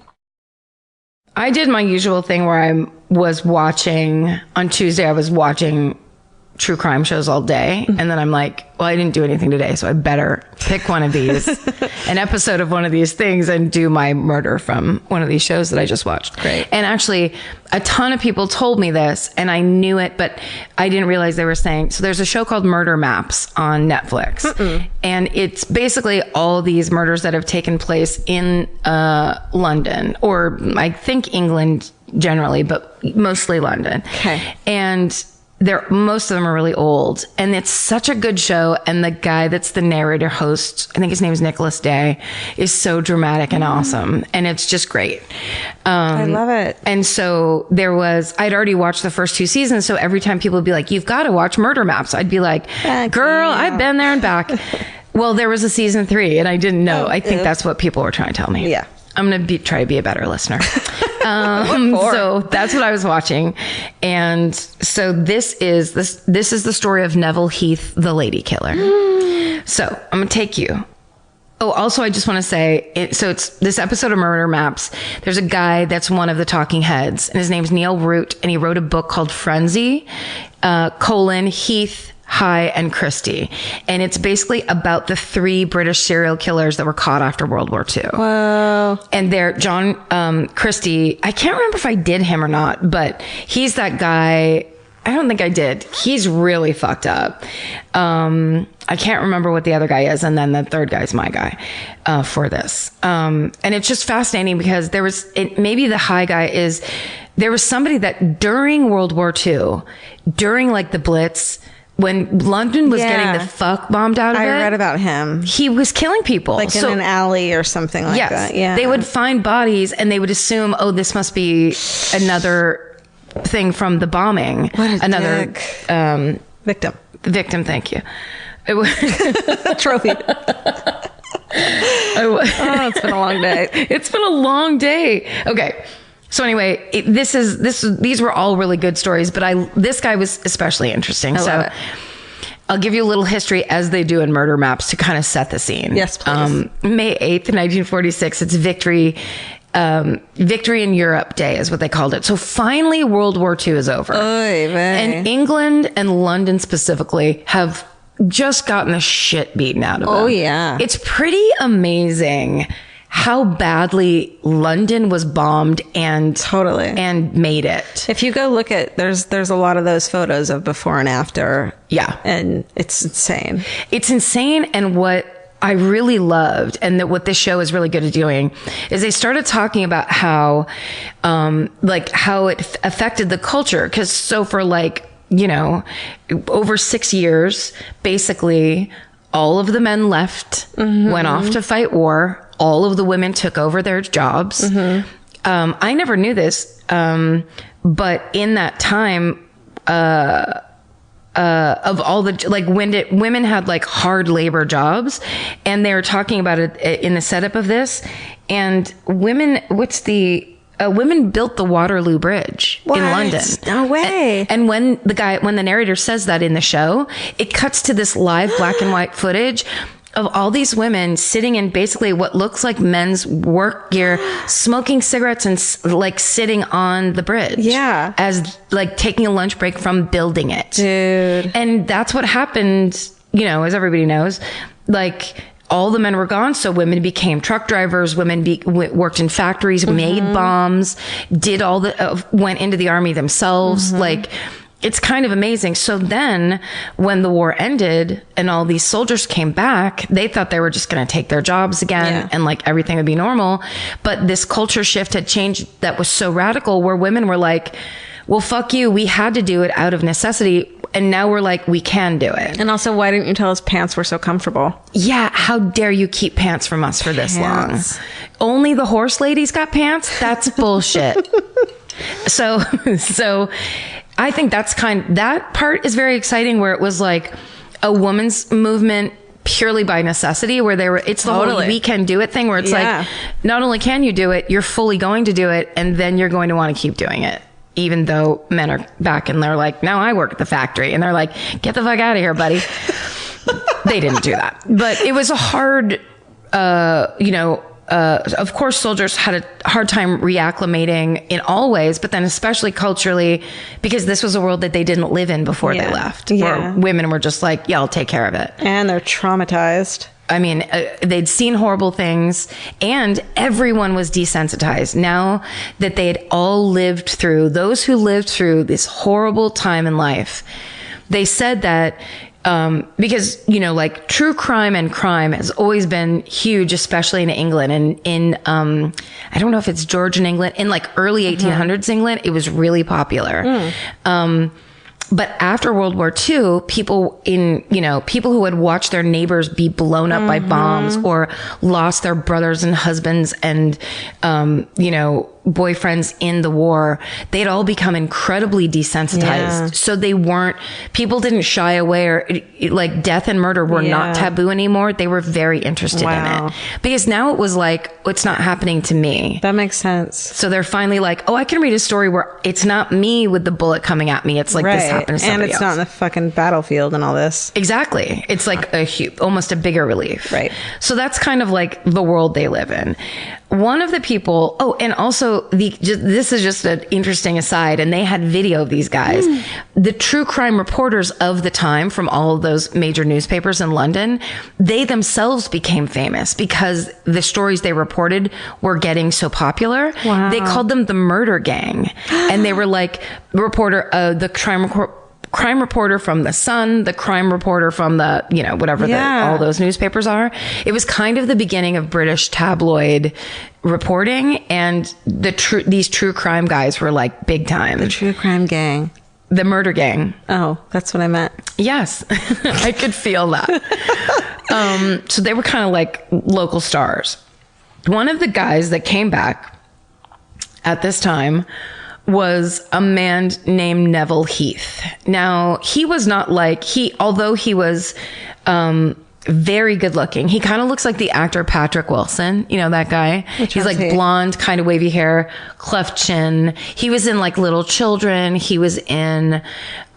I did my usual thing where I was watching on Tuesday. I was watching true crime shows all day, and then I'm like, well, I didn't do anything today, so I better pick one of these, an episode of one of these things, and do my murder from one of these shows that I just watched. Great. And actually, a ton of people told me this, and I knew it, but I didn't realize they were saying. So there's a show called Murder Maps on Netflix, and it's basically all these murders that have taken place in London, or I think England generally, but mostly London. Okay. And most of them are really old, and it's such a good show. And the guy that's the narrator host, I think his name is Nicholas Day, is so dramatic and awesome, and it's just great. I love it. And so I'd already watched the first 2 seasons, so every time people would be like, you've got to watch Murder Maps, I'd be like, girl, I've been there and back. Well, there was a season 3, and I didn't know. I think that's what people were trying to tell me. Yeah. I'm going to try to be a better listener. So that's what I was watching. And so this is the story of Neville Heath, the lady killer. So I'm going to take you. Oh, also, I just want to say, it's this episode of Murder Maps. There's a guy that's one of the talking heads, and his name's Neil Root, and he wrote a book called Frenzy, Heath, High, and Christie. And it's basically about the 3 British serial killers that were caught after World War II. Wow. And John Christie, I can't remember if I did him or not, but he's that guy. I don't think I did. He's really fucked up. I can't remember what the other guy is. And then the third guy's my guy for this. And it's just fascinating because maybe the high guy there was somebody that during World War II, during like the Blitz, when London was getting the fuck bombed out of it. I read about him. He was killing people. Like in an alley or something like that. Yeah. They would find bodies and they would assume, oh, this must be another thing from the bombing. What a another dick. Victim. Victim, thank you. It was Trophy. Oh, it's been a long day. It's been a long day. Okay. So anyway, these were all really good stories, but this guy was especially interesting. I love it. I'll give you a little history as they do in Murder Maps to kind of set the scene. Yes, please. May 8th, 1946, it's Victory in Europe Day is what they called it. So finally World War II is over. Oy vey. And England and London specifically have just gotten the shit beaten out of them. Oh, yeah. It's pretty amazing how badly London was bombed and made it. If you go look at, there's a lot of those photos of before and after. Yeah. And it's insane. It's insane. And what I really loved, and what this show is really good at doing, is they started talking about how it affected the culture. Cause so for over 6 years, basically all of the men left, went off to fight war. All of the women took over their jobs. I never knew this. But in that time, of all the, women had hard labor jobs, and they were talking about it in the setup of this, and women built the Waterloo Bridge in London. No way. And when the narrator says that in the show, it cuts to this live black and white footage of all these women sitting in basically what looks like men's work gear, smoking cigarettes and sitting on the bridge. Yeah. As taking a lunch break from building it. Dude. And that's what happened, as everybody knows, all the men were gone. So women became truck drivers. Women worked in factories, made bombs, did went into the army themselves. It's kind of amazing. So then when the war ended and all these soldiers came back, they thought they were just going to take their jobs again and like everything would be normal. But this culture shift had changed that was so radical where women were like, well, fuck you. We had to do it out of necessity. And now we're like, we can do it. And also, why didn't you tell us pants were so comfortable? Yeah. How dare you keep pants from us for this long? Only the horse ladies got pants? That's bullshit. So I think that part is very exciting where it was like a woman's movement purely by necessity where it's the whole we can do it thing where it's like, not only can you do it, you're fully going to do it. And then you're going to want to keep doing it. Even though men are back and they're like, no, I work at the factory. And they're like, get the fuck out of here, buddy. They didn't do that. But it was a hard, of course, soldiers had a hard time reacclimating in all ways, but then especially culturally, because this was a world that they didn't live in before they left. Where women were just like, yeah, I'll take care of it. And they're traumatized. I mean, they'd seen horrible things and everyone was desensitized. Now that they had all lived through, those who lived through this horrible time in life, they said that because, like true crime and crime has always been huge, especially in England and in, I don't know if it's Georgian England, in like early 1800s England, it was really popular. But after World War II, people who had watched their neighbors be blown up by bombs or lost their brothers and husbands and, boyfriends in the war, they'd all become incredibly desensitized. So people didn't shy away or like death and murder were not taboo anymore. They were very interested in it because now it was like, it's not happening to me. That makes sense. So they're finally like, oh, I can read a story where it's not me with the bullet coming at me. It's like this happened to somebody and it's else. Not in the fucking battlefield and all this. Exactly. It's like almost a bigger relief. Right. So that's kind of like the world they live in. One of the people, and also this is just an interesting aside, and they had video of these guys. The true crime reporters of the time from all of those major newspapers in London, they themselves became famous because the stories they reported were getting so popular. Wow. They called them the murder gang. And they were like the crime reporter from the Sun, the crime reporter from the, whatever all those newspapers are. It was kind of the beginning of British tabloid reporting, and these true crime guys were like big time. The true crime gang. The murder gang. Oh, that's what I meant. Yes. I could feel that. So they were kind of like local stars. One of the guys that came back at this time was a man named Neville Heath. Now, he was not although he was very good looking. He kind of looks like the actor Patrick Wilson. You know, that guy? He's like blonde, kind of wavy hair, cleft chin. He was in like Little Children. He was in,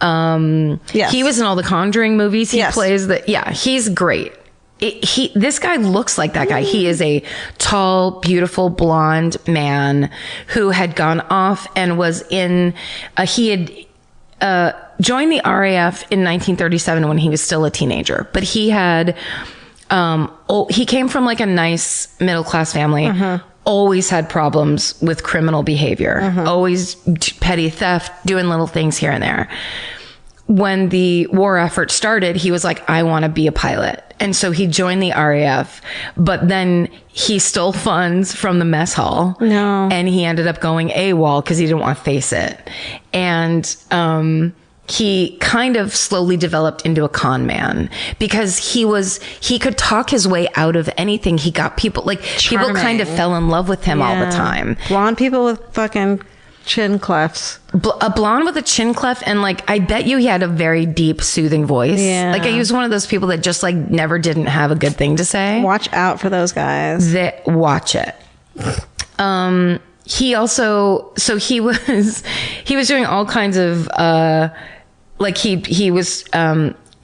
he was in all the Conjuring movies. He plays he's great. This guy looks like that guy. He is a tall, beautiful, blonde man who had gone off and was in, he had, joined the RAF in 1937 when he was still a teenager, but he had, he came from like a nice middle class family, always had problems with criminal behavior, always petty theft, doing little things here and there. When the war effort started, he was like, I want to be a pilot. And so he joined the RAF, but then he stole funds from the mess hall. No. And he ended up going AWOL because he didn't want to face it. And, he kind of slowly developed into a con man because he could talk his way out of anything. He got people people kind of fell in love with him all the time. Blonde people with fucking chin clefts. A blonde with a chin cleft, and like I bet you he had a very deep, soothing voice. Yeah. Like he was one of those people that just like never didn't have a good thing to say. Watch out for those guys. Watch it. He also, so he was doing all kinds of, he was,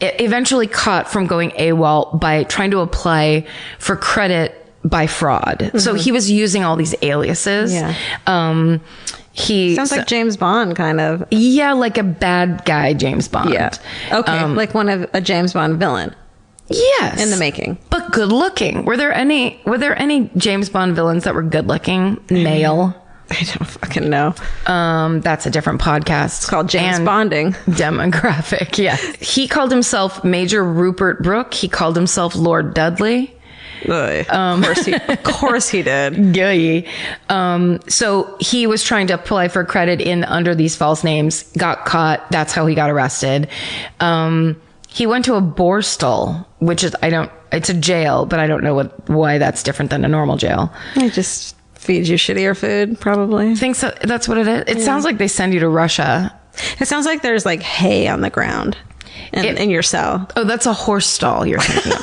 eventually caught from going AWOL by trying to apply for credit by fraud. So he was using all these aliases. Yeah. He sounds like James Bond, kind of. Yeah, like a bad guy James Bond. Yeah. Okay, like one of a James Bond villain. Yes. In the making. But good looking. Were there any James Bond villains that were good looking? Male? I don't fucking know. That's a different podcast. It's called James And Bonding. Demographic, yeah. He called himself Major Rupert Brooke. He called himself Lord Dudley. Of course he did. Gay. So he was trying to apply for credit under these false names, got caught. That's how he got arrested. He went to a borstal, which is, it's a jail, but I don't know why that's different than a normal jail. They just feed you shittier food, probably. I think so. That's what it is. It sounds like they send you to Russia. It sounds like there's like hay on the ground in your cell. Oh, that's a horse stall you're thinking of.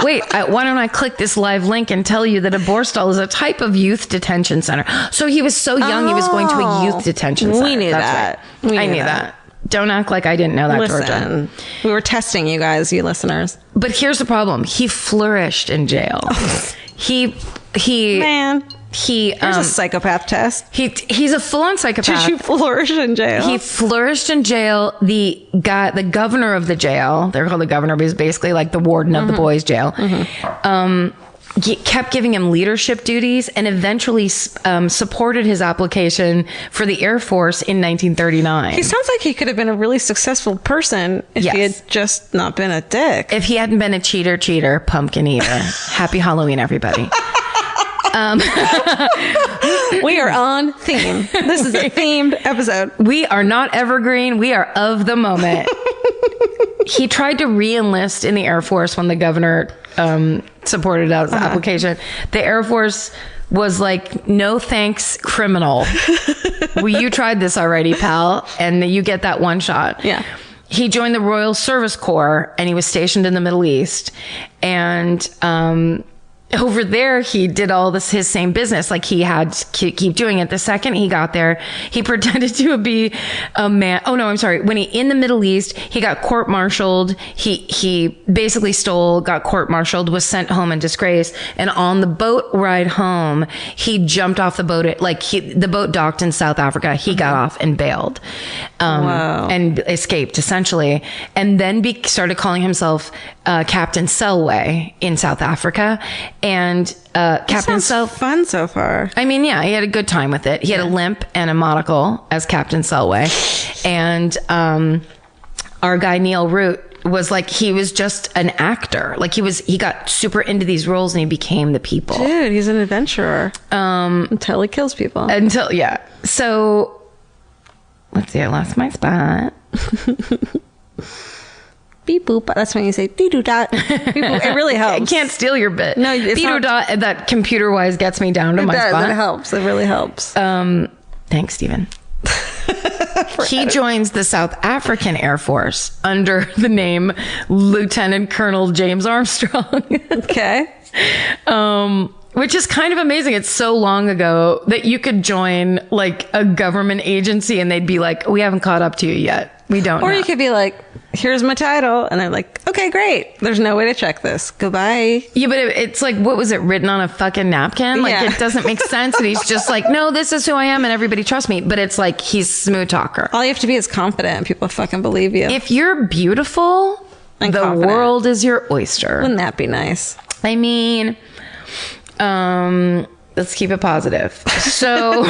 Wait, why don't I click this live link and tell you that a borstal is a type of youth detention center. So he was so young, he was going to a youth detention center. We knew that. Right. I knew that. Don't act like I didn't know that, Georgia. Listen, we were testing you guys, you listeners. But here's the problem. He flourished in jail. Man. Here's a psychopath test. He's a full-on psychopath. Did you flourish in jail? He flourished in jail. The governor of the jail, they're called the governor, but he's basically like the warden of the boys' jail. Kept giving him leadership duties and eventually supported his application for the Air Force in 1939. He sounds like he could have been a really successful person if he had just not been a dick. If he hadn't been a cheater, pumpkin eater. Happy Halloween, everybody. We are on theme. This is a themed episode. We are not evergreen. We are of the moment. He tried to re-enlist in the Air Force when the governor supported his application. The Air Force was like, no thanks, criminal. Well, you tried this already, pal, and you get that one shot. Yeah. He joined the Royal Service Corps, and he was stationed in the Middle East. And over there, he did all his same business. Like, he had to keep doing it. The second he got there, he pretended to be a man. Oh, no, I'm sorry. When in the Middle East, he got court-martialed. He basically got court-martialed, was sent home in disgrace. And on the boat ride home, he jumped off the boat. The boat docked in South Africa. He got off and bailed. And escaped, essentially. And then started calling himself Captain Selway in South Africa. And Captain Selway, fun so far. I mean, yeah, he had a good time with it. He had a limp and a monocle as Captain Selway. And our guy Neil Root was like, he was just an actor. Like, he got super into these roles and he became the people. Dude, he's an adventurer. Until he kills people. So let's see, I lost my spot. Beep boop. That's when you say doo doo dot. It really helps. I can't steal your bit. No, it's not. Dot, that computer wise gets me down to my spot. It helps. It really helps. Thanks, Stephen. He joins the South African Air Force under the name Lieutenant Colonel James Armstrong. Okay. Which is kind of amazing. It's so long ago that you could join like a government agency and they'd be like, we haven't caught up to you yet. We don't know. You could be like, here's my title. And they're like, okay, great. There's no way to check this. Goodbye. Yeah, but it's like, what was it, written on a fucking napkin? Like, it doesn't make sense. And he's just like, no, this is who I am and everybody trusts me. But it's like, he's smooth talker. All you have to be is confident and people fucking believe you. If you're beautiful, and the world is your oyster. Wouldn't that be nice? I mean, let's keep it positive. So,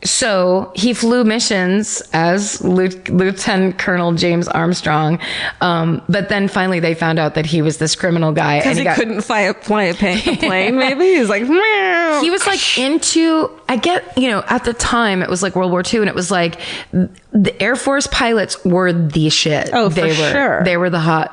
so he flew missions as Lieutenant Colonel James Armstrong. But then finally they found out that he was this criminal guy. Because he couldn't fly a plane, maybe? He was like, meow. He was like at the time it was like World War II and it was like the Air Force pilots were the shit. Oh, for sure. They were the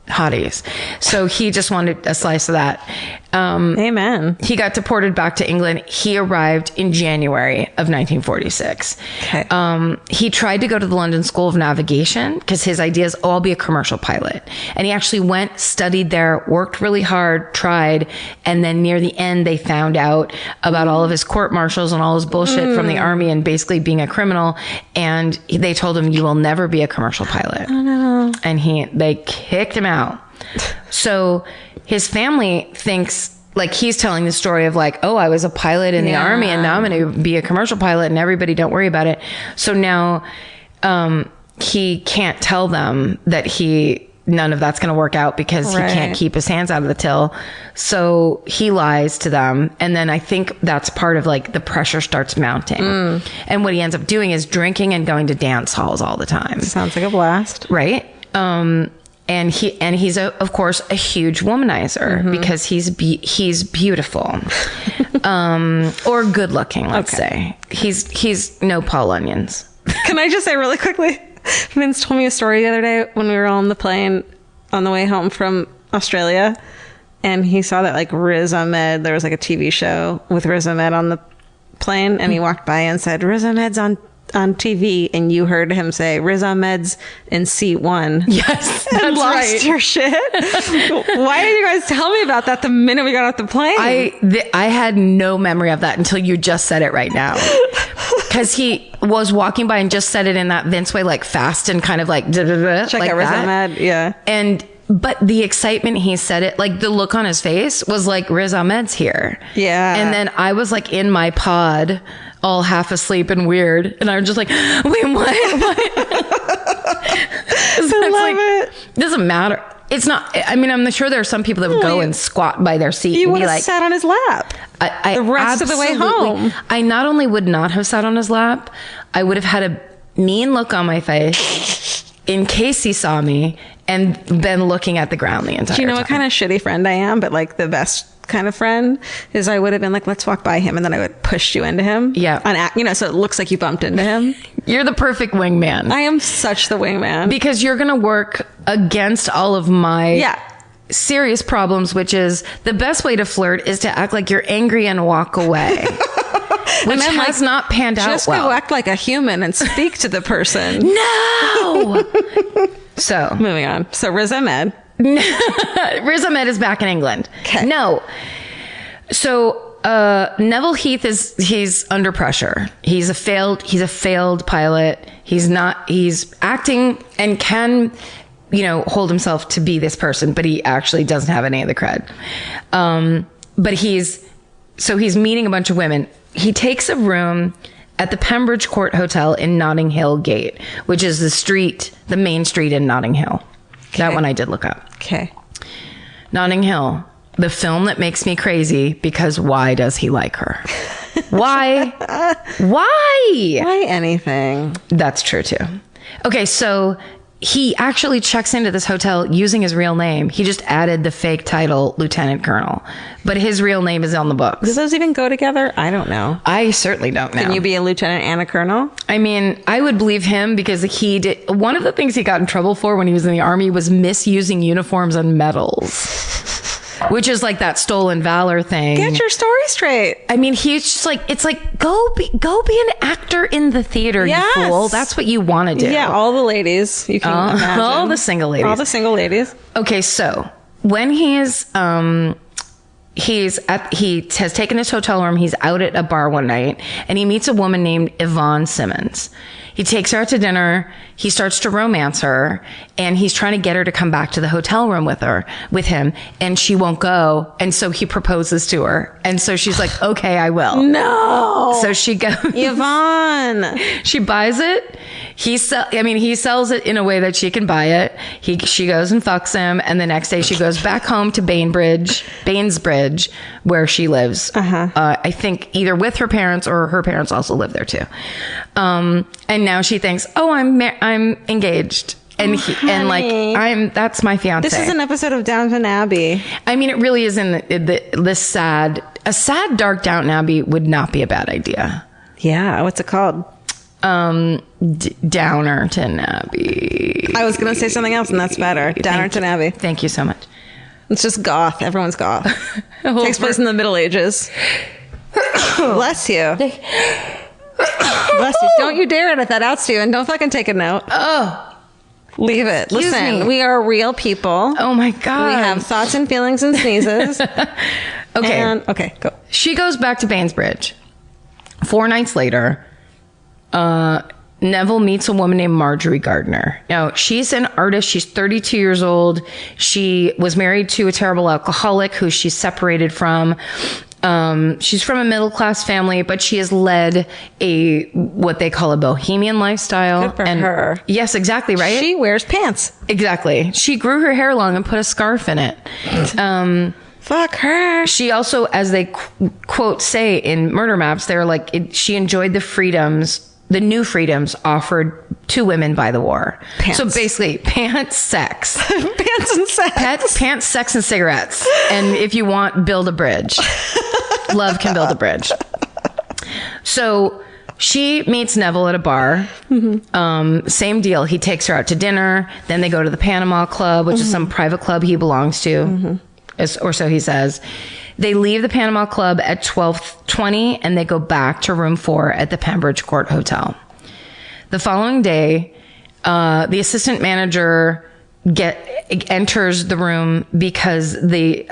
hotties. So he just wanted a slice of that. Amen. He got deported back to England. He arrived in January of 1946. Okay. He tried to go to the London School of Navigation because his idea is, I'll be a commercial pilot. And he actually went, studied there, worked really hard, tried. And then near the end, they found out about all of his court martials and all his bullshit from the army and basically being a criminal. And they told him, you will never be a commercial pilot. Oh, no. And they kicked him out. So his family thinks, like, he's telling the story of like, oh, I was a pilot in the army and now I'm going to be a commercial pilot and everybody don't worry about it. So now he can't tell them that he none of that's going to work out because he can't keep his hands out of the till. So he lies to them. And then I think that's part of like the pressure starts mounting. And what he ends up doing is drinking and going to dance halls all the time. Sounds like a blast. Right. And he's of course a huge womanizer because he's beautiful, or good looking. Let's say he's no Paul Onions. Can I just say really quickly? Vince told me a story the other day when we were on the plane on the way home from Australia, and he saw that like Riz Ahmed, there was like a TV show with Riz Ahmed on the plane, and he walked by and said, Riz Ahmed's on TV, and you heard him say Riz Ahmed's in seat 1. Yes, and that's lost right. your shit. Why did you guys tell me about that the minute we got off the plane? I had no memory of that until you just said it right now. Because he was walking by and just said it in that Vince way, like fast and kind of like Check like out Riz that. Ahmed, yeah. But the excitement he said it, like the look on his face was like Riz Ahmed's here. Yeah. And then I was like in my pod, all half asleep and weird, and I'm just like, wait, what? I love it. Doesn't matter. It's not. I mean, I'm sure there are some people that would go and squat by their seat You and would be have like, sat on his lap. I the rest of the way absolutely- home. I not only would not have sat on his lap, I would have had a mean look on my face in case he saw me and been looking at the ground the entire time. Do you know what kind of shitty friend I am? But like the best kind of friend is I would have been like, let's walk by him, and then I would push you into him. Yeah. So it looks like you bumped into him. You're the perfect wingman. I am such the wingman. Because you're going to work against all of my serious problems, which is the best way to flirt is to act like you're angry and walk away. Which then, has not panned out Just well. go act like a human and speak to the person. No! So, moving on. So Riz Ahmed. Riz Ahmed is back in England. Okay. No. So, Neville Heath he's under pressure. He's a failed pilot. He's acting and can, hold himself to be this person, but he actually doesn't have any of the cred. But he's meeting a bunch of women. He takes a room at the Pembridge Court Hotel in Notting Hill Gate, which is the main street in Notting Hill. Okay. That one I did look up. Okay. Notting Hill, the film that makes me crazy because why does he like her? Why? Why? Why anything? That's true too. Okay, so he actually checks into this hotel using his real name. He just added the fake title Lieutenant Colonel, but his real name is on the books. Do those even go together? I don't know. I certainly don't know. Can you be a lieutenant and a colonel? I mean, I would believe him because he did. One of the things he got in trouble for when he was in the army was misusing uniforms and medals. Which is like that stolen valor thing. Get your story straight. I mean, he's just like, it's like, go be an actor in the theater, yes. You fool. That's what you want to do. Yeah, all the ladies. You can imagine. All the single ladies. All the single ladies. Okay, so when he has taken his hotel room, he's out at a bar one night, and he meets a woman named Yvonne Simmons. He takes her out to dinner. He starts to romance her, and he's trying to get her to come back to the hotel room with him, and she won't go. And so he proposes to her. And so she's like, okay, I will. No. So she goes. Yvonne. She buys it. He sells it in a way that she can buy it. She goes and fucks him. And the next day she goes back home to Banesbridge, where she lives. I think either with her parents or her parents also live there too. And now she thinks, oh, I'm engaged. And that's my fiance. This is an episode of Downton Abbey. I mean, it really is in a sad, dark Downton Abbey would not be a bad idea. Yeah. What's it called? Downerton Abbey. I was going to say something else, and that's better. Downerton Abbey. Thank you so much. It's just goth. Everyone's goth. Takes place in the Middle Ages. Bless you. Bless you. Don't you dare edit that out, Steven. Don't fucking take a note. Oh. Leave it. Excuse Listen, me. we are real people. Oh my God. We have thoughts and feelings and sneezes. Okay. Okay, go. She goes back to Banesbridge. 4 nights later, Neville meets a woman named Marjorie Gardner. Now, she's an artist. She's 32 years old. She was married to a terrible alcoholic who she separated from. She's from a middle-class family, but she has led what they call a bohemian lifestyle. Good for her. Yes, exactly, right? She wears pants. Exactly. She grew her hair long and put a scarf in it. Fuck her. She also, as they quote say in murder maps, they're like, she enjoyed the new freedoms offered to women by the war. Pants. So basically, pants, sex. Pants and sex. Pants, sex, and cigarettes. And if you want, build a bridge. Love can build a bridge. So she meets Neville at a bar. Same deal. He takes her out to dinner. Then they go to the Panama Club, which is some private club he belongs to. Or so he says. They leave the Panama Club at 12:20 and they go back to room 4 at the Pembridge Court Hotel. The following day, the assistant manager enters the room because the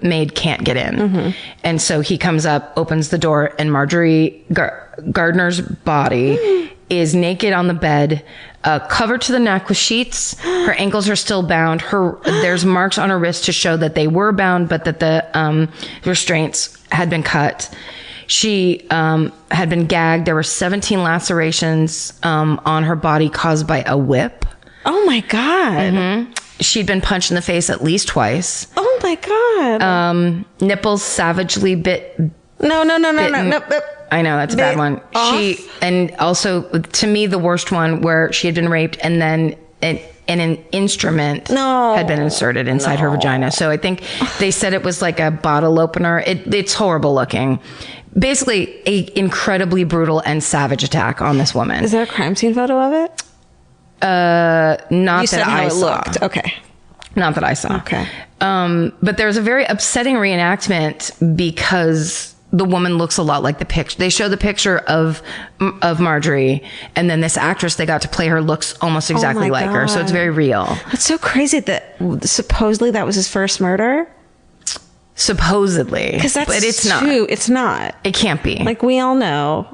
maid can't get in. And so he comes up, opens the door, and Marjorie Gardner's body is naked on the bed, covered to the neck with sheets. Her ankles are still bound. There's marks on her wrist to show that they were bound, but that the restraints had been cut. She had been gagged. There were 17 lacerations on her body caused by a whip. Oh my God. She'd been punched in the face at least twice. Oh my God. Nipples savagely bit. No. I know, that's a bad one. Off. And also, to me, the worst one where she had been raped and then an instrument had been inserted inside her vagina. So I think they said it was like a bottle opener. It's horrible looking. Basically, a incredibly brutal and savage attack on this woman. Is there a crime scene photo of it? Not You said that how I it saw. looked. Okay. Not that I saw. Okay. But there's a very upsetting reenactment because the woman looks a lot like the picture. They show the picture of Marjorie, and then this actress they got to play her looks almost exactly like her. So it's very real. That's so crazy that supposedly that was his first murder. Supposedly. Because that's but it's not. true. It's not. It can't be. Like, we all know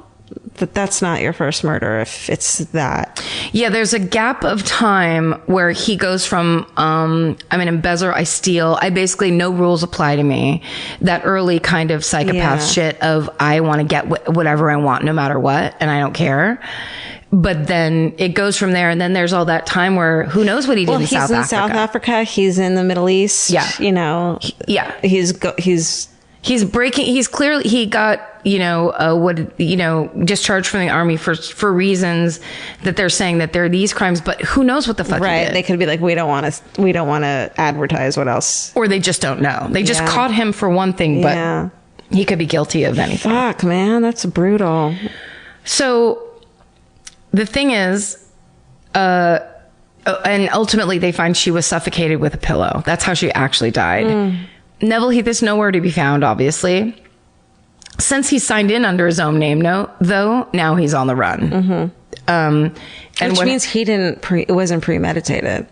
that that's not your first murder if it's that. Yeah, there's a gap of time where he goes from, I'm an embezzler, I steal, I basically, no rules apply to me. That early kind of psychopath shit of, I want to get whatever I want no matter what, and I don't care. But then it goes from there, and then there's all that time where who knows what he did in South Africa. He's in South Africa. He's in the Middle East. Yeah. You know. Yeah. He's breaking. He's clearly, he got, discharged from the army for reasons that they're saying that there are these crimes, but who knows what the fuck he did. They could be like, we don't want to advertise what else. Or they just don't know. They just caught him for one thing, but he could be guilty of anything. Fuck, man. That's brutal. So the thing is, and ultimately they find she was suffocated with a pillow. That's how she actually died. Neville Heath is nowhere to be found, obviously. Since he signed in under his own name, though, now he's on the run. Which means it wasn't premeditated.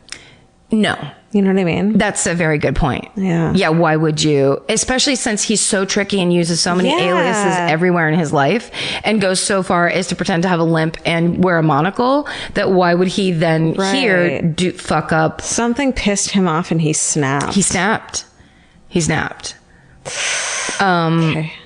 No. You know what I mean? That's a very good point. Yeah. Yeah, why would you? Especially since he's so tricky and uses so many aliases everywhere in his life and goes so far as to pretend to have a limp and wear a monocle, that why would he then fuck up? Something pissed him off and he snapped. He snapped.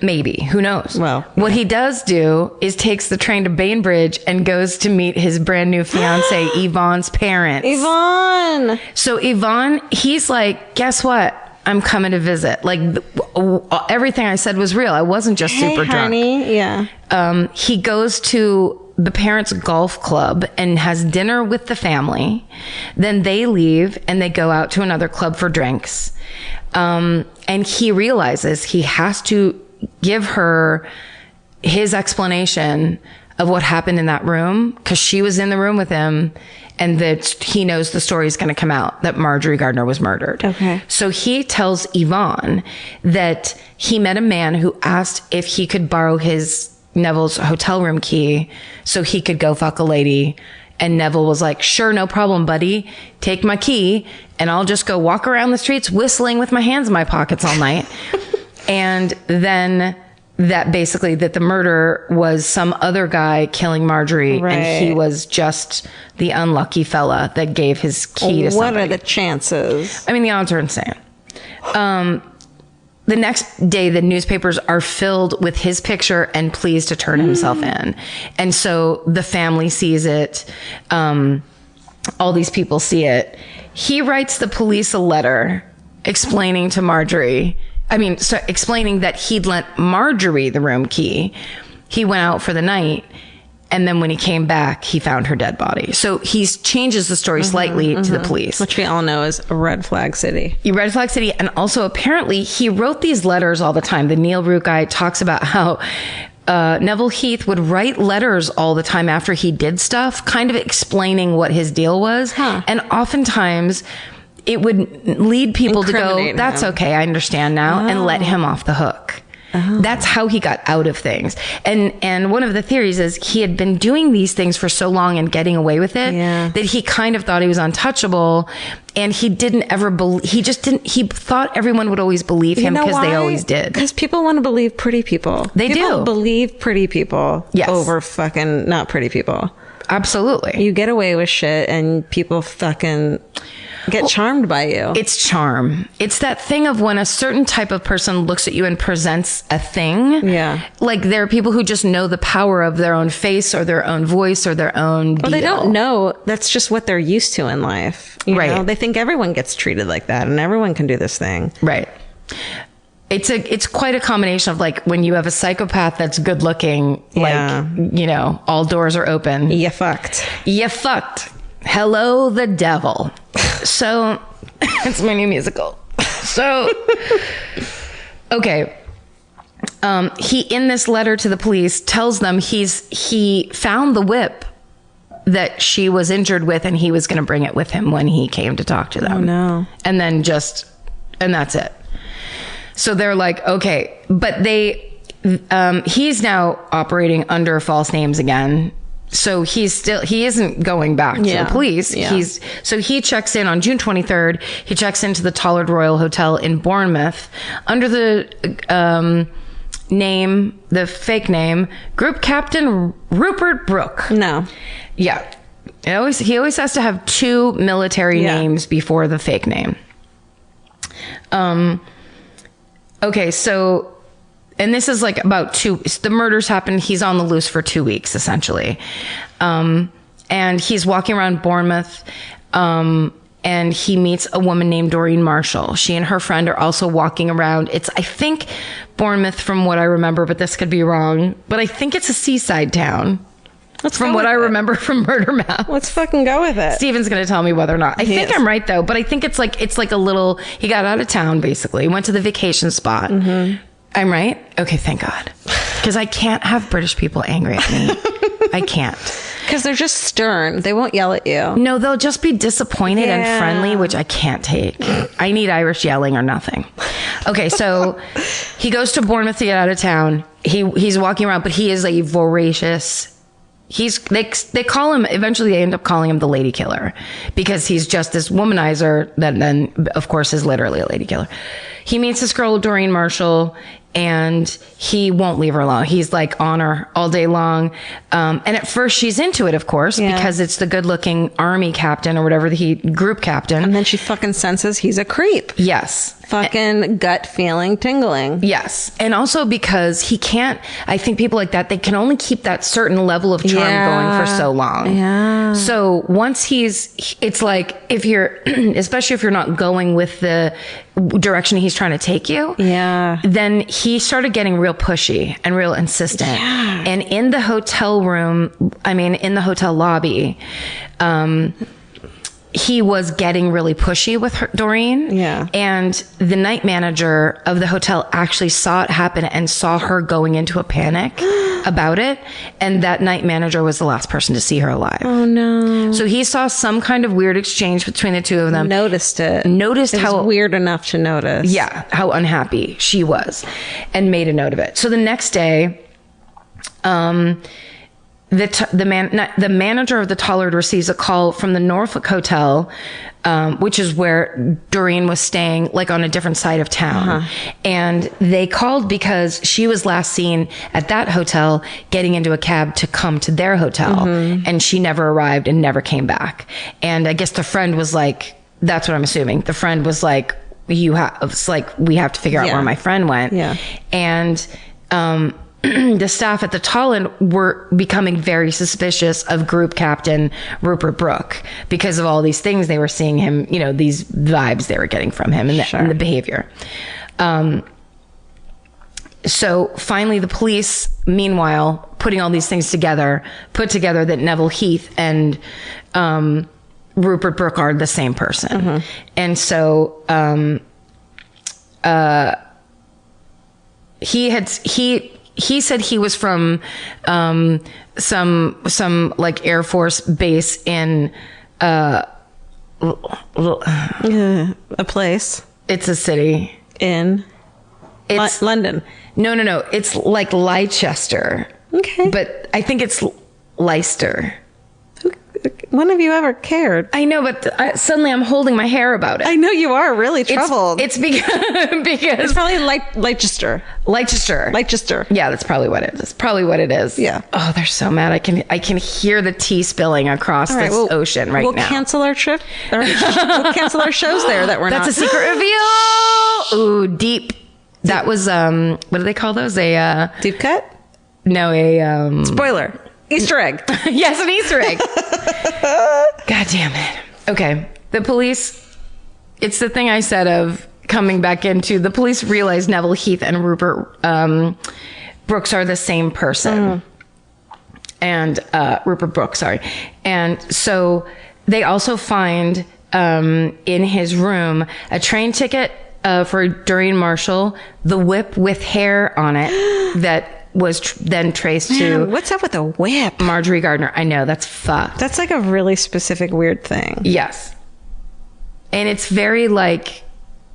Maybe. Who knows? Well, what he does do is takes the train to Bainbridge and goes to meet his brand new fiance, Yvonne's parents. Yvonne! So Yvonne, he's like, guess what? I'm coming to visit. Like, everything I said was real. I wasn't just super drunk. Honey. Yeah. He goes to the parents' golf club and has dinner with the family. Then they leave and they go out to another club for drinks. And he realizes he has to give her his explanation of what happened in that room, because she was in the room with him, and that he knows the story is going to come out that Marjorie Gardner was murdered. Okay. So he tells Yvonne that he met a man who asked if he could borrow Neville's hotel room key so he could go fuck a lady. And Neville was like, sure, no problem, buddy. Take my key and I'll just go walk around the streets whistling with my hands in my pockets all night. And then that the murder was some other guy killing Marjorie. Right. And he was just the unlucky fella that gave his key to somebody. What are the chances? I mean, the odds are insane. the next day, the newspapers are filled with his picture and pleas to turn himself in. And so the family sees it. All these people see it. He writes the police a letter explaining to Marjorie, explaining that he'd lent Marjorie the room key. He went out for the night. And then when he came back, he found her dead body. So he changes the story slightly to the police. Which we all know is a red flag city. Red flag city. And also apparently he wrote these letters all the time. The Neil Root guy talks about how Neville Heath would write letters all the time after he did stuff, kind of explaining what his deal was. And oftentimes it would lead people to go, that's okay, I understand now, and let him off the hook. That's how he got out of things. And one of the theories is he had been doing these things for so long and getting away with it that he kind of thought he was untouchable, and he didn't ever believe, he thought everyone would always believe him because they always did. Because people want to believe pretty people. People believe pretty people over fucking not pretty people. Absolutely. You get away with shit and people fucking get charmed by you. It's charm. It's that thing of when a certain type of person looks at you and presents a thing. Yeah. Like there are people who just know the power of their own face or their own voice or their own deal. Well, they don't know. That's just what they're used to in life. You know? They think everyone gets treated like that and everyone can do this thing. Right. It's quite a combination of like when you have a psychopath that's good looking, like, you know, all doors are open. You fucked. Hello, the devil. So it's my new musical. So, okay. He, in this letter to the police, tells them he found the whip that she was injured with and he was going to bring it with him when he came to talk to them. Oh no. And then and that's it. So they're like, okay, but he's now operating under false names again. So he isn't going back to the police. Yeah. So he checks in on June 23rd. He checks into the Tollard Royal Hotel in Bournemouth under the the fake name, Group Captain Rupert Brooke. No. Yeah. He always has to have two military names before the fake name. Okay, so... And this is like the murders happened. He's on the loose for 2 weeks, essentially. And he's walking around Bournemouth, and he meets a woman named Doreen Marshall. She and her friend are also walking around. I think, Bournemouth from what I remember, but this could be wrong. But I think it's a seaside town. From what I remember from Murder Map. Let's fucking go with it. Steven's going to tell me whether or not. I think I'm right, though. But I think it's like a little... He got out of town, basically. Went to the vacation spot. Mm-hmm. I'm right? Okay, thank God. Because I can't have British people angry at me. I can't. Because they're just stern. They won't yell at you. No, they'll just be disappointed and friendly, which I can't take. I need Irish yelling or nothing. Okay, so he goes to Bournemouth to get out of town. He's walking around, but he is a voracious... They call him, eventually they end up calling him the lady killer, because he's just this womanizer that then, of course, is literally a lady killer. He meets this girl, Doreen Marshall, and he won't leave her alone. He's like on her all day long. And at first she's into it, of course, because it's the good looking army captain or whatever, group captain. And then she fucking senses he's a creep. Yes. Fucking gut feeling tingling. Yes. And also because I think people like that, they can only keep that certain level of charm going for so long. Yeah. So once it's like especially if you're not going with the direction he's trying to take you. Yeah. Then he started getting real pushy and real insistent. Yeah. And in the hotel lobby, he was getting really pushy with Doreen. Yeah. And the night manager of the hotel actually saw it happen and saw her going into a panic about it. And that night manager was the last person to see her alive. Oh, no. So he saw some kind of weird exchange between the two of them. Noticed it. It how was weird enough to notice. Yeah. How unhappy she was, and made a note of it. So the next day, the manager of the Tollard receives a call from the Norfolk Hotel, which is where Doreen was staying, like on a different side of town. Uh-huh. And they called because she was last seen at that hotel getting into a cab to come to their hotel. Mm-hmm. And she never arrived and never came back. And I guess the friend was like, that's what I'm assuming. The friend was like, it's like, we have to figure out where my friend went. Yeah. And the staff at the Tallinn were becoming very suspicious of group captain Rupert Brooke because of all these things they were seeing him, these vibes they were getting from him and the behavior. So finally the police, meanwhile, putting all these things together, put together that Neville Heath and Rupert Brooke are the same person. Mm-hmm. And so he said he was from some like Air Force base in a place. It's a city in London. No. It's like Leicester. Okay. But I think it's Leicester. When have you ever cared? I know, but suddenly I'm holding my hair about it. I know you are really troubled. It's because it's probably Leicester. Leicester. Yeah, that's probably what it is. That's probably what it is. Yeah. Oh, they're so mad. I can hear the tea spilling across this ocean right now. We'll cancel our trip. We'll cancel our shows there that we're not. That's a secret reveal. Ooh, deep. That was what do they call those? A deep cut? No, a spoiler. Easter egg. Yes, an Easter egg. God damn it. Okay. The police, it's the thing I said of coming back into, the police realized Neville Heath and Rupert Brooks are the same person. And Rupert Brooks, sorry. And so they also find in his room a train ticket for Doreen Marshall, the whip with hair on it that was then traced to... What's up with the whip? Marjorie Gardner. I know, that's fucked. That's like a really specific weird thing. Yes. And it's very like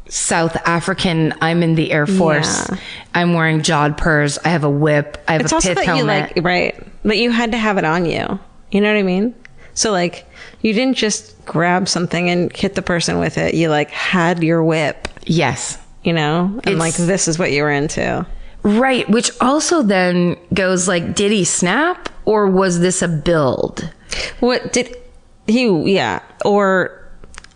South African, I'm in the Air Force. Yeah. I'm wearing jodhpurs. I have a whip. I have a pith helmet. Right. But you had to have it on you. You know what I mean? So like, you didn't just grab something and hit the person with it. You like had your whip. Yes. And like, this is what you were into. Right, which also then goes like, did he snap or was this a build? What did he, or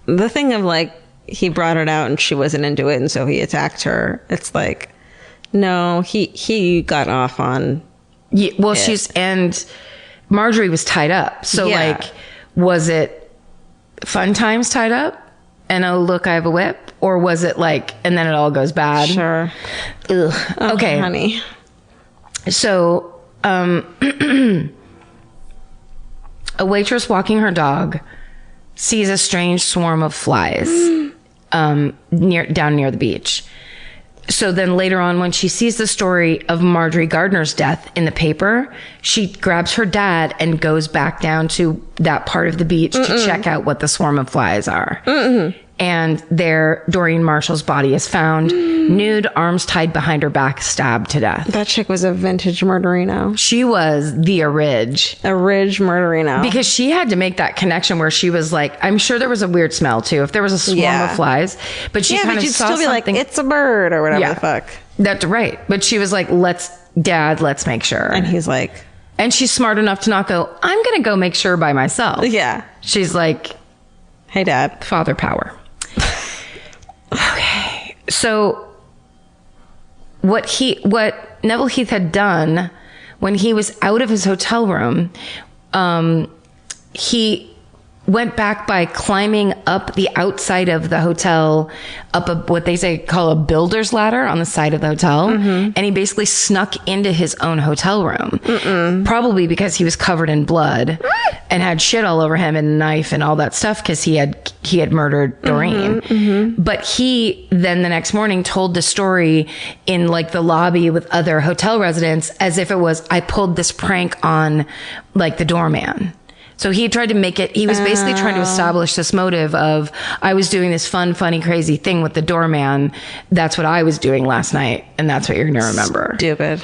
the thing of like, he brought it out and she wasn't into it and so he attacked her. It's like, no, he got off on and Marjorie was tied up. So like, was it fun times tied up? And oh, look, I have a whip? Or was it like, and then it all goes bad? Sure. Ugh. Oh, okay. Honey. So, a waitress walking her dog sees a strange swarm of flies down near the beach. So then later on, when she sees the story of Marjorie Gardner's death in the paper, she grabs her dad and goes back down to that part of the beach to check out what the swarm of flies are. And there, Doreen Marshall's body is found, nude, arms tied behind her back, stabbed to death. That chick was a vintage murderino. She was the ridge murderino. Because she had to make that connection where she was like, I'm sure there was a weird smell too, if there was a swarm of flies. But she kind of saw still be something. Like, it's a bird or whatever the fuck. That's right. But she was like, let's make sure. And he's like... And she's smart enough to not go, I'm going to go make sure by myself. Yeah. She's like... Hey, Dad. Father power. Okay. So what Neville Heath had done when he was out of his hotel room, he went back by climbing up the outside of the hotel, up what they call a builder's ladder on the side of the hotel. And he basically snuck into his own hotel room, probably because he was covered in blood and had shit all over him and a knife and all that stuff because he had murdered Doreen. But he then the next morning told the story in like the lobby with other hotel residents as if it was, I pulled this prank on like the doorman. So he tried to make it, he was basically trying to establish this motive of, I was doing this fun, funny, crazy thing with the doorman. That's what I was doing last night. And that's what you're going to remember. Stupid.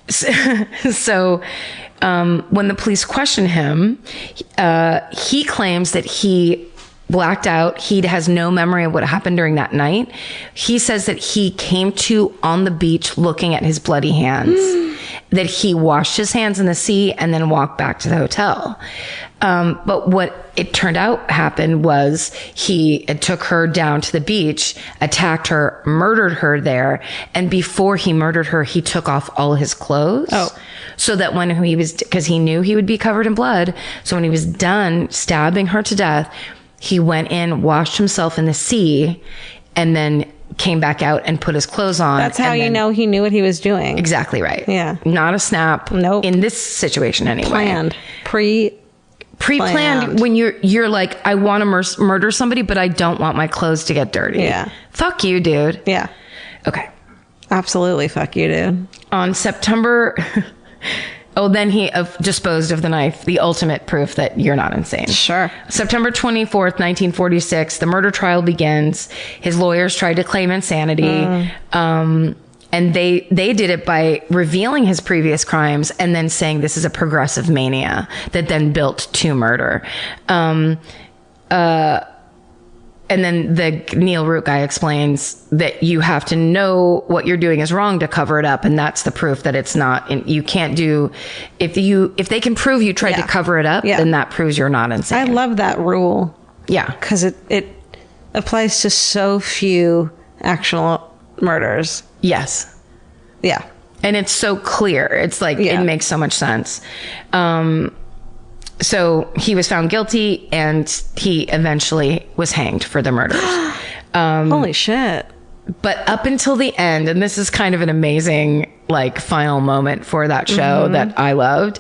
So when the police question him, he claims that he blacked out. He has no memory of what happened during that night. He says that he came to on the beach looking at his bloody hands that he washed his hands in the sea and then walked back to the hotel. But what it turned out happened was he took her down to the beach, attacked her, murdered her there. And before he murdered her, he took off all his clothes. Oh. So that when he was, because he knew he would be covered in blood. So when he was done stabbing her to death, he went in, washed himself in the sea, and then came back out and put his clothes on. That's how you know he knew what he was doing. Exactly right. Yeah. Not a snap. Nope. In this situation anyway. Planned. Pre-planned when you're like, I want to murder somebody, but I don't want my clothes to get dirty. Yeah. Fuck you, dude. Yeah. Okay. Absolutely. Fuck you, dude. On September... then he disposed of the knife, the ultimate proof that you're not insane. Sure. September 24th, 1946, the murder trial begins. His lawyers tried to claim insanity. And they did it by revealing his previous crimes and then saying this is a progressive mania that then built to murder. And then the Neil Root guy explains that you have to know what you're doing is wrong to cover it up. And that's the proof that it's not, you can't do, if they can prove you tried to cover it up, then that proves you're not insane. I love that rule. Yeah. Because it applies to so few actual murders. Yes. Yeah. And it's so clear. It's like, it makes so much sense. So he was found guilty and he eventually was hanged for the murders. Holy shit. But up until the end, and this is kind of an amazing like final moment for that show that I loved.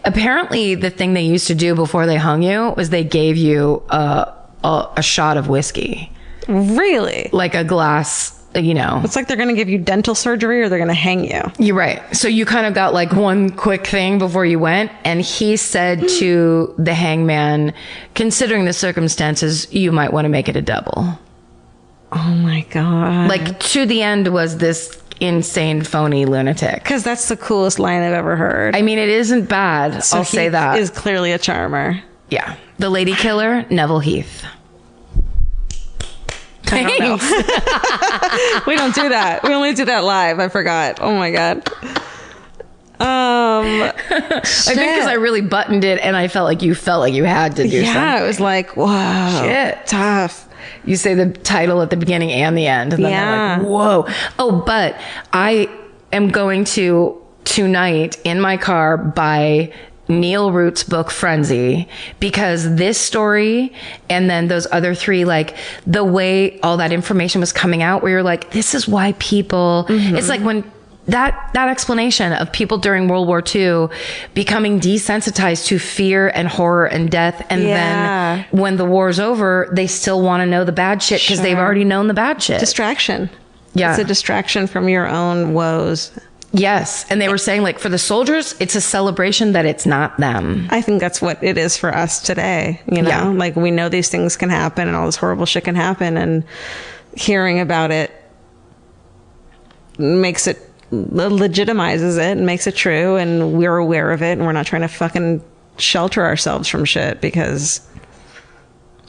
Apparently the thing they used to do before they hung you was they gave you a shot of whiskey. Really? Like a glass, you know. It's like they're going to give you dental surgery or they're going to hang you. You're right. So you kind of got like one quick thing before you went. And he said to the hangman, considering the circumstances, you might want to make it a double. Oh my God. Like to the end was this insane, phony lunatic. Because that's the coolest line I've ever heard. I mean, it isn't bad. So I'll say that. Is clearly a charmer. Yeah. The lady killer, Neville Heath. Thanks. We don't do that. We only do that live. I forgot. Oh my God. I think because I really buttoned it and I felt like you had to do something. Yeah, it was like, whoa. Shit. Tough. You say the title at the beginning and the end. And then they're like, whoa. Oh, but I am going to tonight in my car buy Neil Root's book Frenzy, because this story and then those other three, like the way all that information was coming out, where you're like, this is why people, it's like when that explanation of people during World War II becoming desensitized to fear and horror and death. And then when the war's over, they still want to know the bad shit because they've already known the bad shit. Distraction. Yeah. It's a distraction from your own woes. Yes. And they were saying, like, for the soldiers, it's a celebration that it's not them. I think that's what it is for us today. You know, like we know these things can happen and all this horrible shit can happen, and hearing about it makes it, legitimizes it and makes it true. And we're aware of it and we're not trying to fucking shelter ourselves from shit because,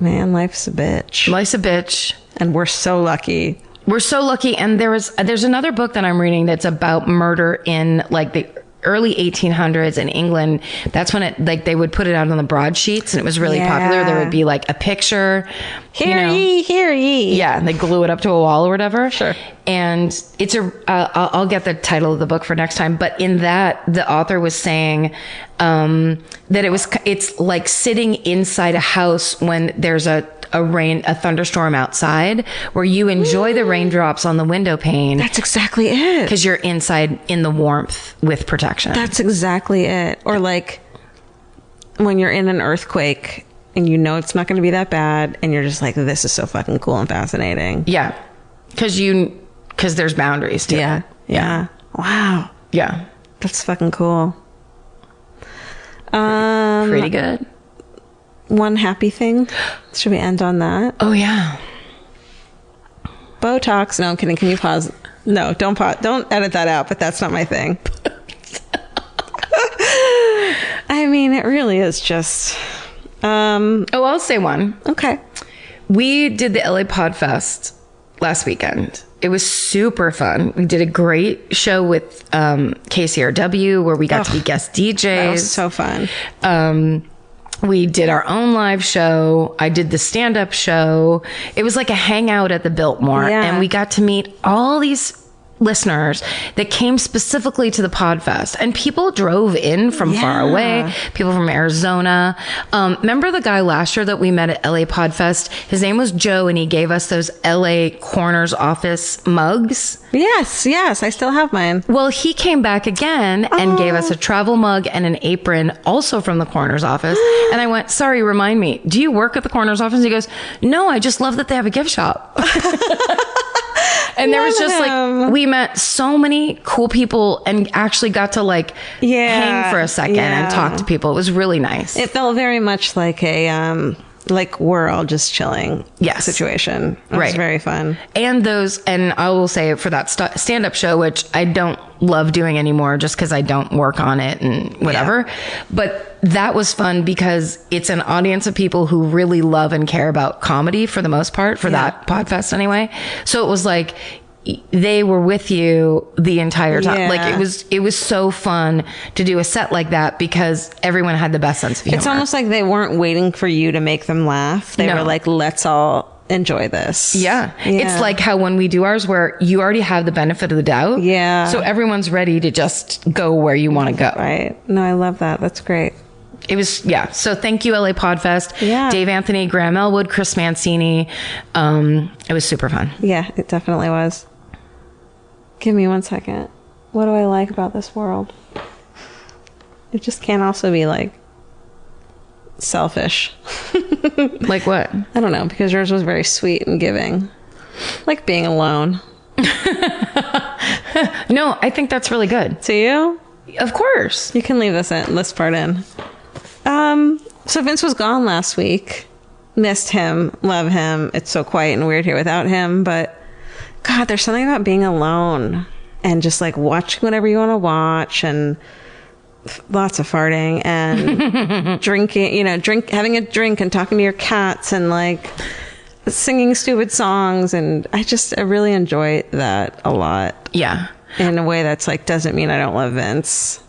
man, life's a bitch. Life's a bitch. And we're so lucky. We're so lucky. And there's another book that I'm reading that's about murder in like the early 1800s in England. That's when it, like, they would put it out on the broadsheets and it was really popular. There would be like a picture. Hear ye, hear ye. Yeah. And they glue it up to a wall or whatever. Sure. And it's I'll get the title of the book for next time. But in that, the author was saying, that it's like sitting inside a house when there's a thunderstorm outside, where you enjoy the raindrops on the window pane. That's exactly it. Because you're inside in the warmth with protection. That's exactly it. Or like when you're in an earthquake and you know it's not going to be that bad and you're just like, this is so fucking cool and fascinating. Yeah. Because there's boundaries to it. Yeah. Wow. Yeah. That's fucking cool. Pretty good. One happy thing. Should we end on that? Oh, yeah. Botox. No, I'm kidding. Can you pause? No, don't pause. Don't edit that out, but that's not my thing. I mean, it really is just... I'll say one. Okay. We did the LA Podfest last weekend. It was super fun. We did a great show with KCRW where we got to be guest DJs. That was so fun. We did our own live show. I did the stand-up show. It was like a hangout at the Biltmore. Yeah. And we got to meet all these listeners that came specifically to the Podfest, and people drove in from far away, people from Arizona. Remember the guy last year that we met at LA Podfest? His name was Joe, and he gave us those LA Corners office mugs. Yes, I still have mine. Well, he came back again and gave us a travel mug and an apron, also from the Corners office. And I went, sorry, remind me, do you work at the Corners office? He goes, no, I just love that they have a gift shop. And there was just like, we met so many cool people and actually got to like hang for a second and talk to people. It was really nice. It felt very much like a, like we're all just chilling situation. It was very fun. And and I will say for that stand-up show, which I don't love doing anymore just because I don't work on it and whatever. Yeah. But that was fun because it's an audience of people who really love and care about comedy for the most part, for that Podfest anyway. So it was like, they were with you the entire time. Yeah. Like it was so fun to do a set like that because everyone had the best sense of humor. It's almost like they weren't waiting for you to make them laugh. They were like, let's all enjoy this. Yeah. It's like how when we do ours where you already have the benefit of the doubt. Yeah. So everyone's ready to just go where you want to go. Right. No, I love that. That's great. It was, so thank you, LA Podfest. Yeah. Dave Anthony, Graham Elwood, Chris Mancini. It was super fun. Yeah, it definitely was. Give me 1 second. What do I like about this world? It just can't also be like selfish. Like what? I don't know, because yours was very sweet and giving. Like being alone. No, I think that's really good. To you? Of course. You can leave this part in. So Vince was gone last week. Missed him. Love him. It's so quiet and weird here without him, but God, there's something about being alone and just like watching whatever you want to watch and lots of farting and drinking, having a drink and talking to your cats and like singing stupid songs. And I really enjoy that a lot. Yeah. In a way that's like, doesn't mean I don't love Vince.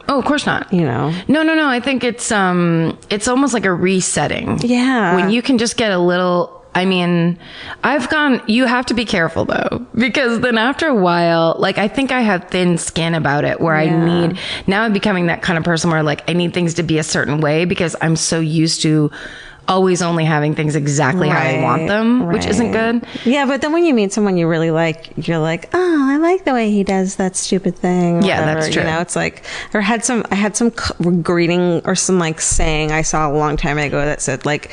Oh, of course not. No. I think it's almost like a resetting. Yeah. When you can just get a little, you have to be careful though, because then after a while, like I think I have thin skin about it where now I'm becoming that kind of person where like I need things to be a certain way because I'm so used to always only having things exactly how I want them, which isn't good. Yeah, but then when you meet someone you really like, you're like, oh, I like the way he does that stupid thing. Yeah, that's true. It's like, I had some greeting or some like saying I saw a long time ago that said like,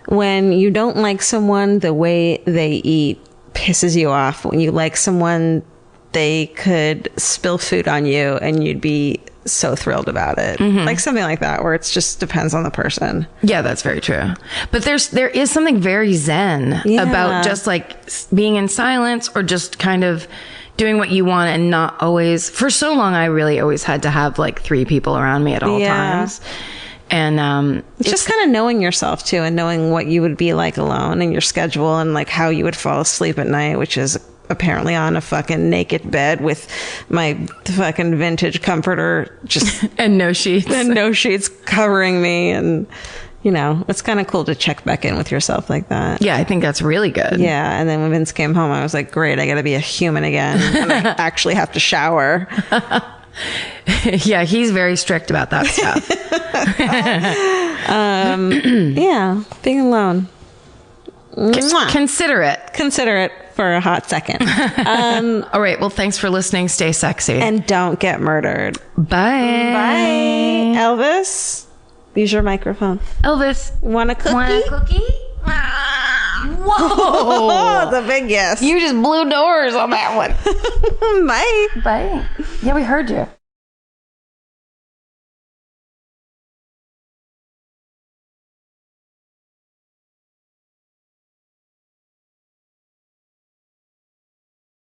when you don't like someone, the way they eat pisses you off. When you like someone, they could spill food on you and you'd be so thrilled about it. Mm-hmm. Like something like that, where it just depends on the person. Yeah, that's very true. But there is something very zen about just like being in silence or just kind of doing what you want and not always. For so long, I really always had to have like 3 people around me at all times. And it's just kind of knowing yourself too, and knowing what you would be like alone and your schedule and like how you would fall asleep at night, which is apparently on a fucking naked bed with my fucking vintage comforter just and no sheets covering me. And it's kind of cool to check back in with yourself like that. Yeah, I think that's really good. Yeah. And then when Vince came home, I was like, great, I gotta be a human again and I actually have to shower. Yeah, he's very strict about that stuff. Yeah, being alone. Consider it for a hot second. All right, well, thanks for listening. Stay sexy. And don't get murdered. Bye. Elvis, use your microphone. Elvis, want a cookie? Whoa. The big yes. You just blew doors on that one. Bye. Yeah, we heard you.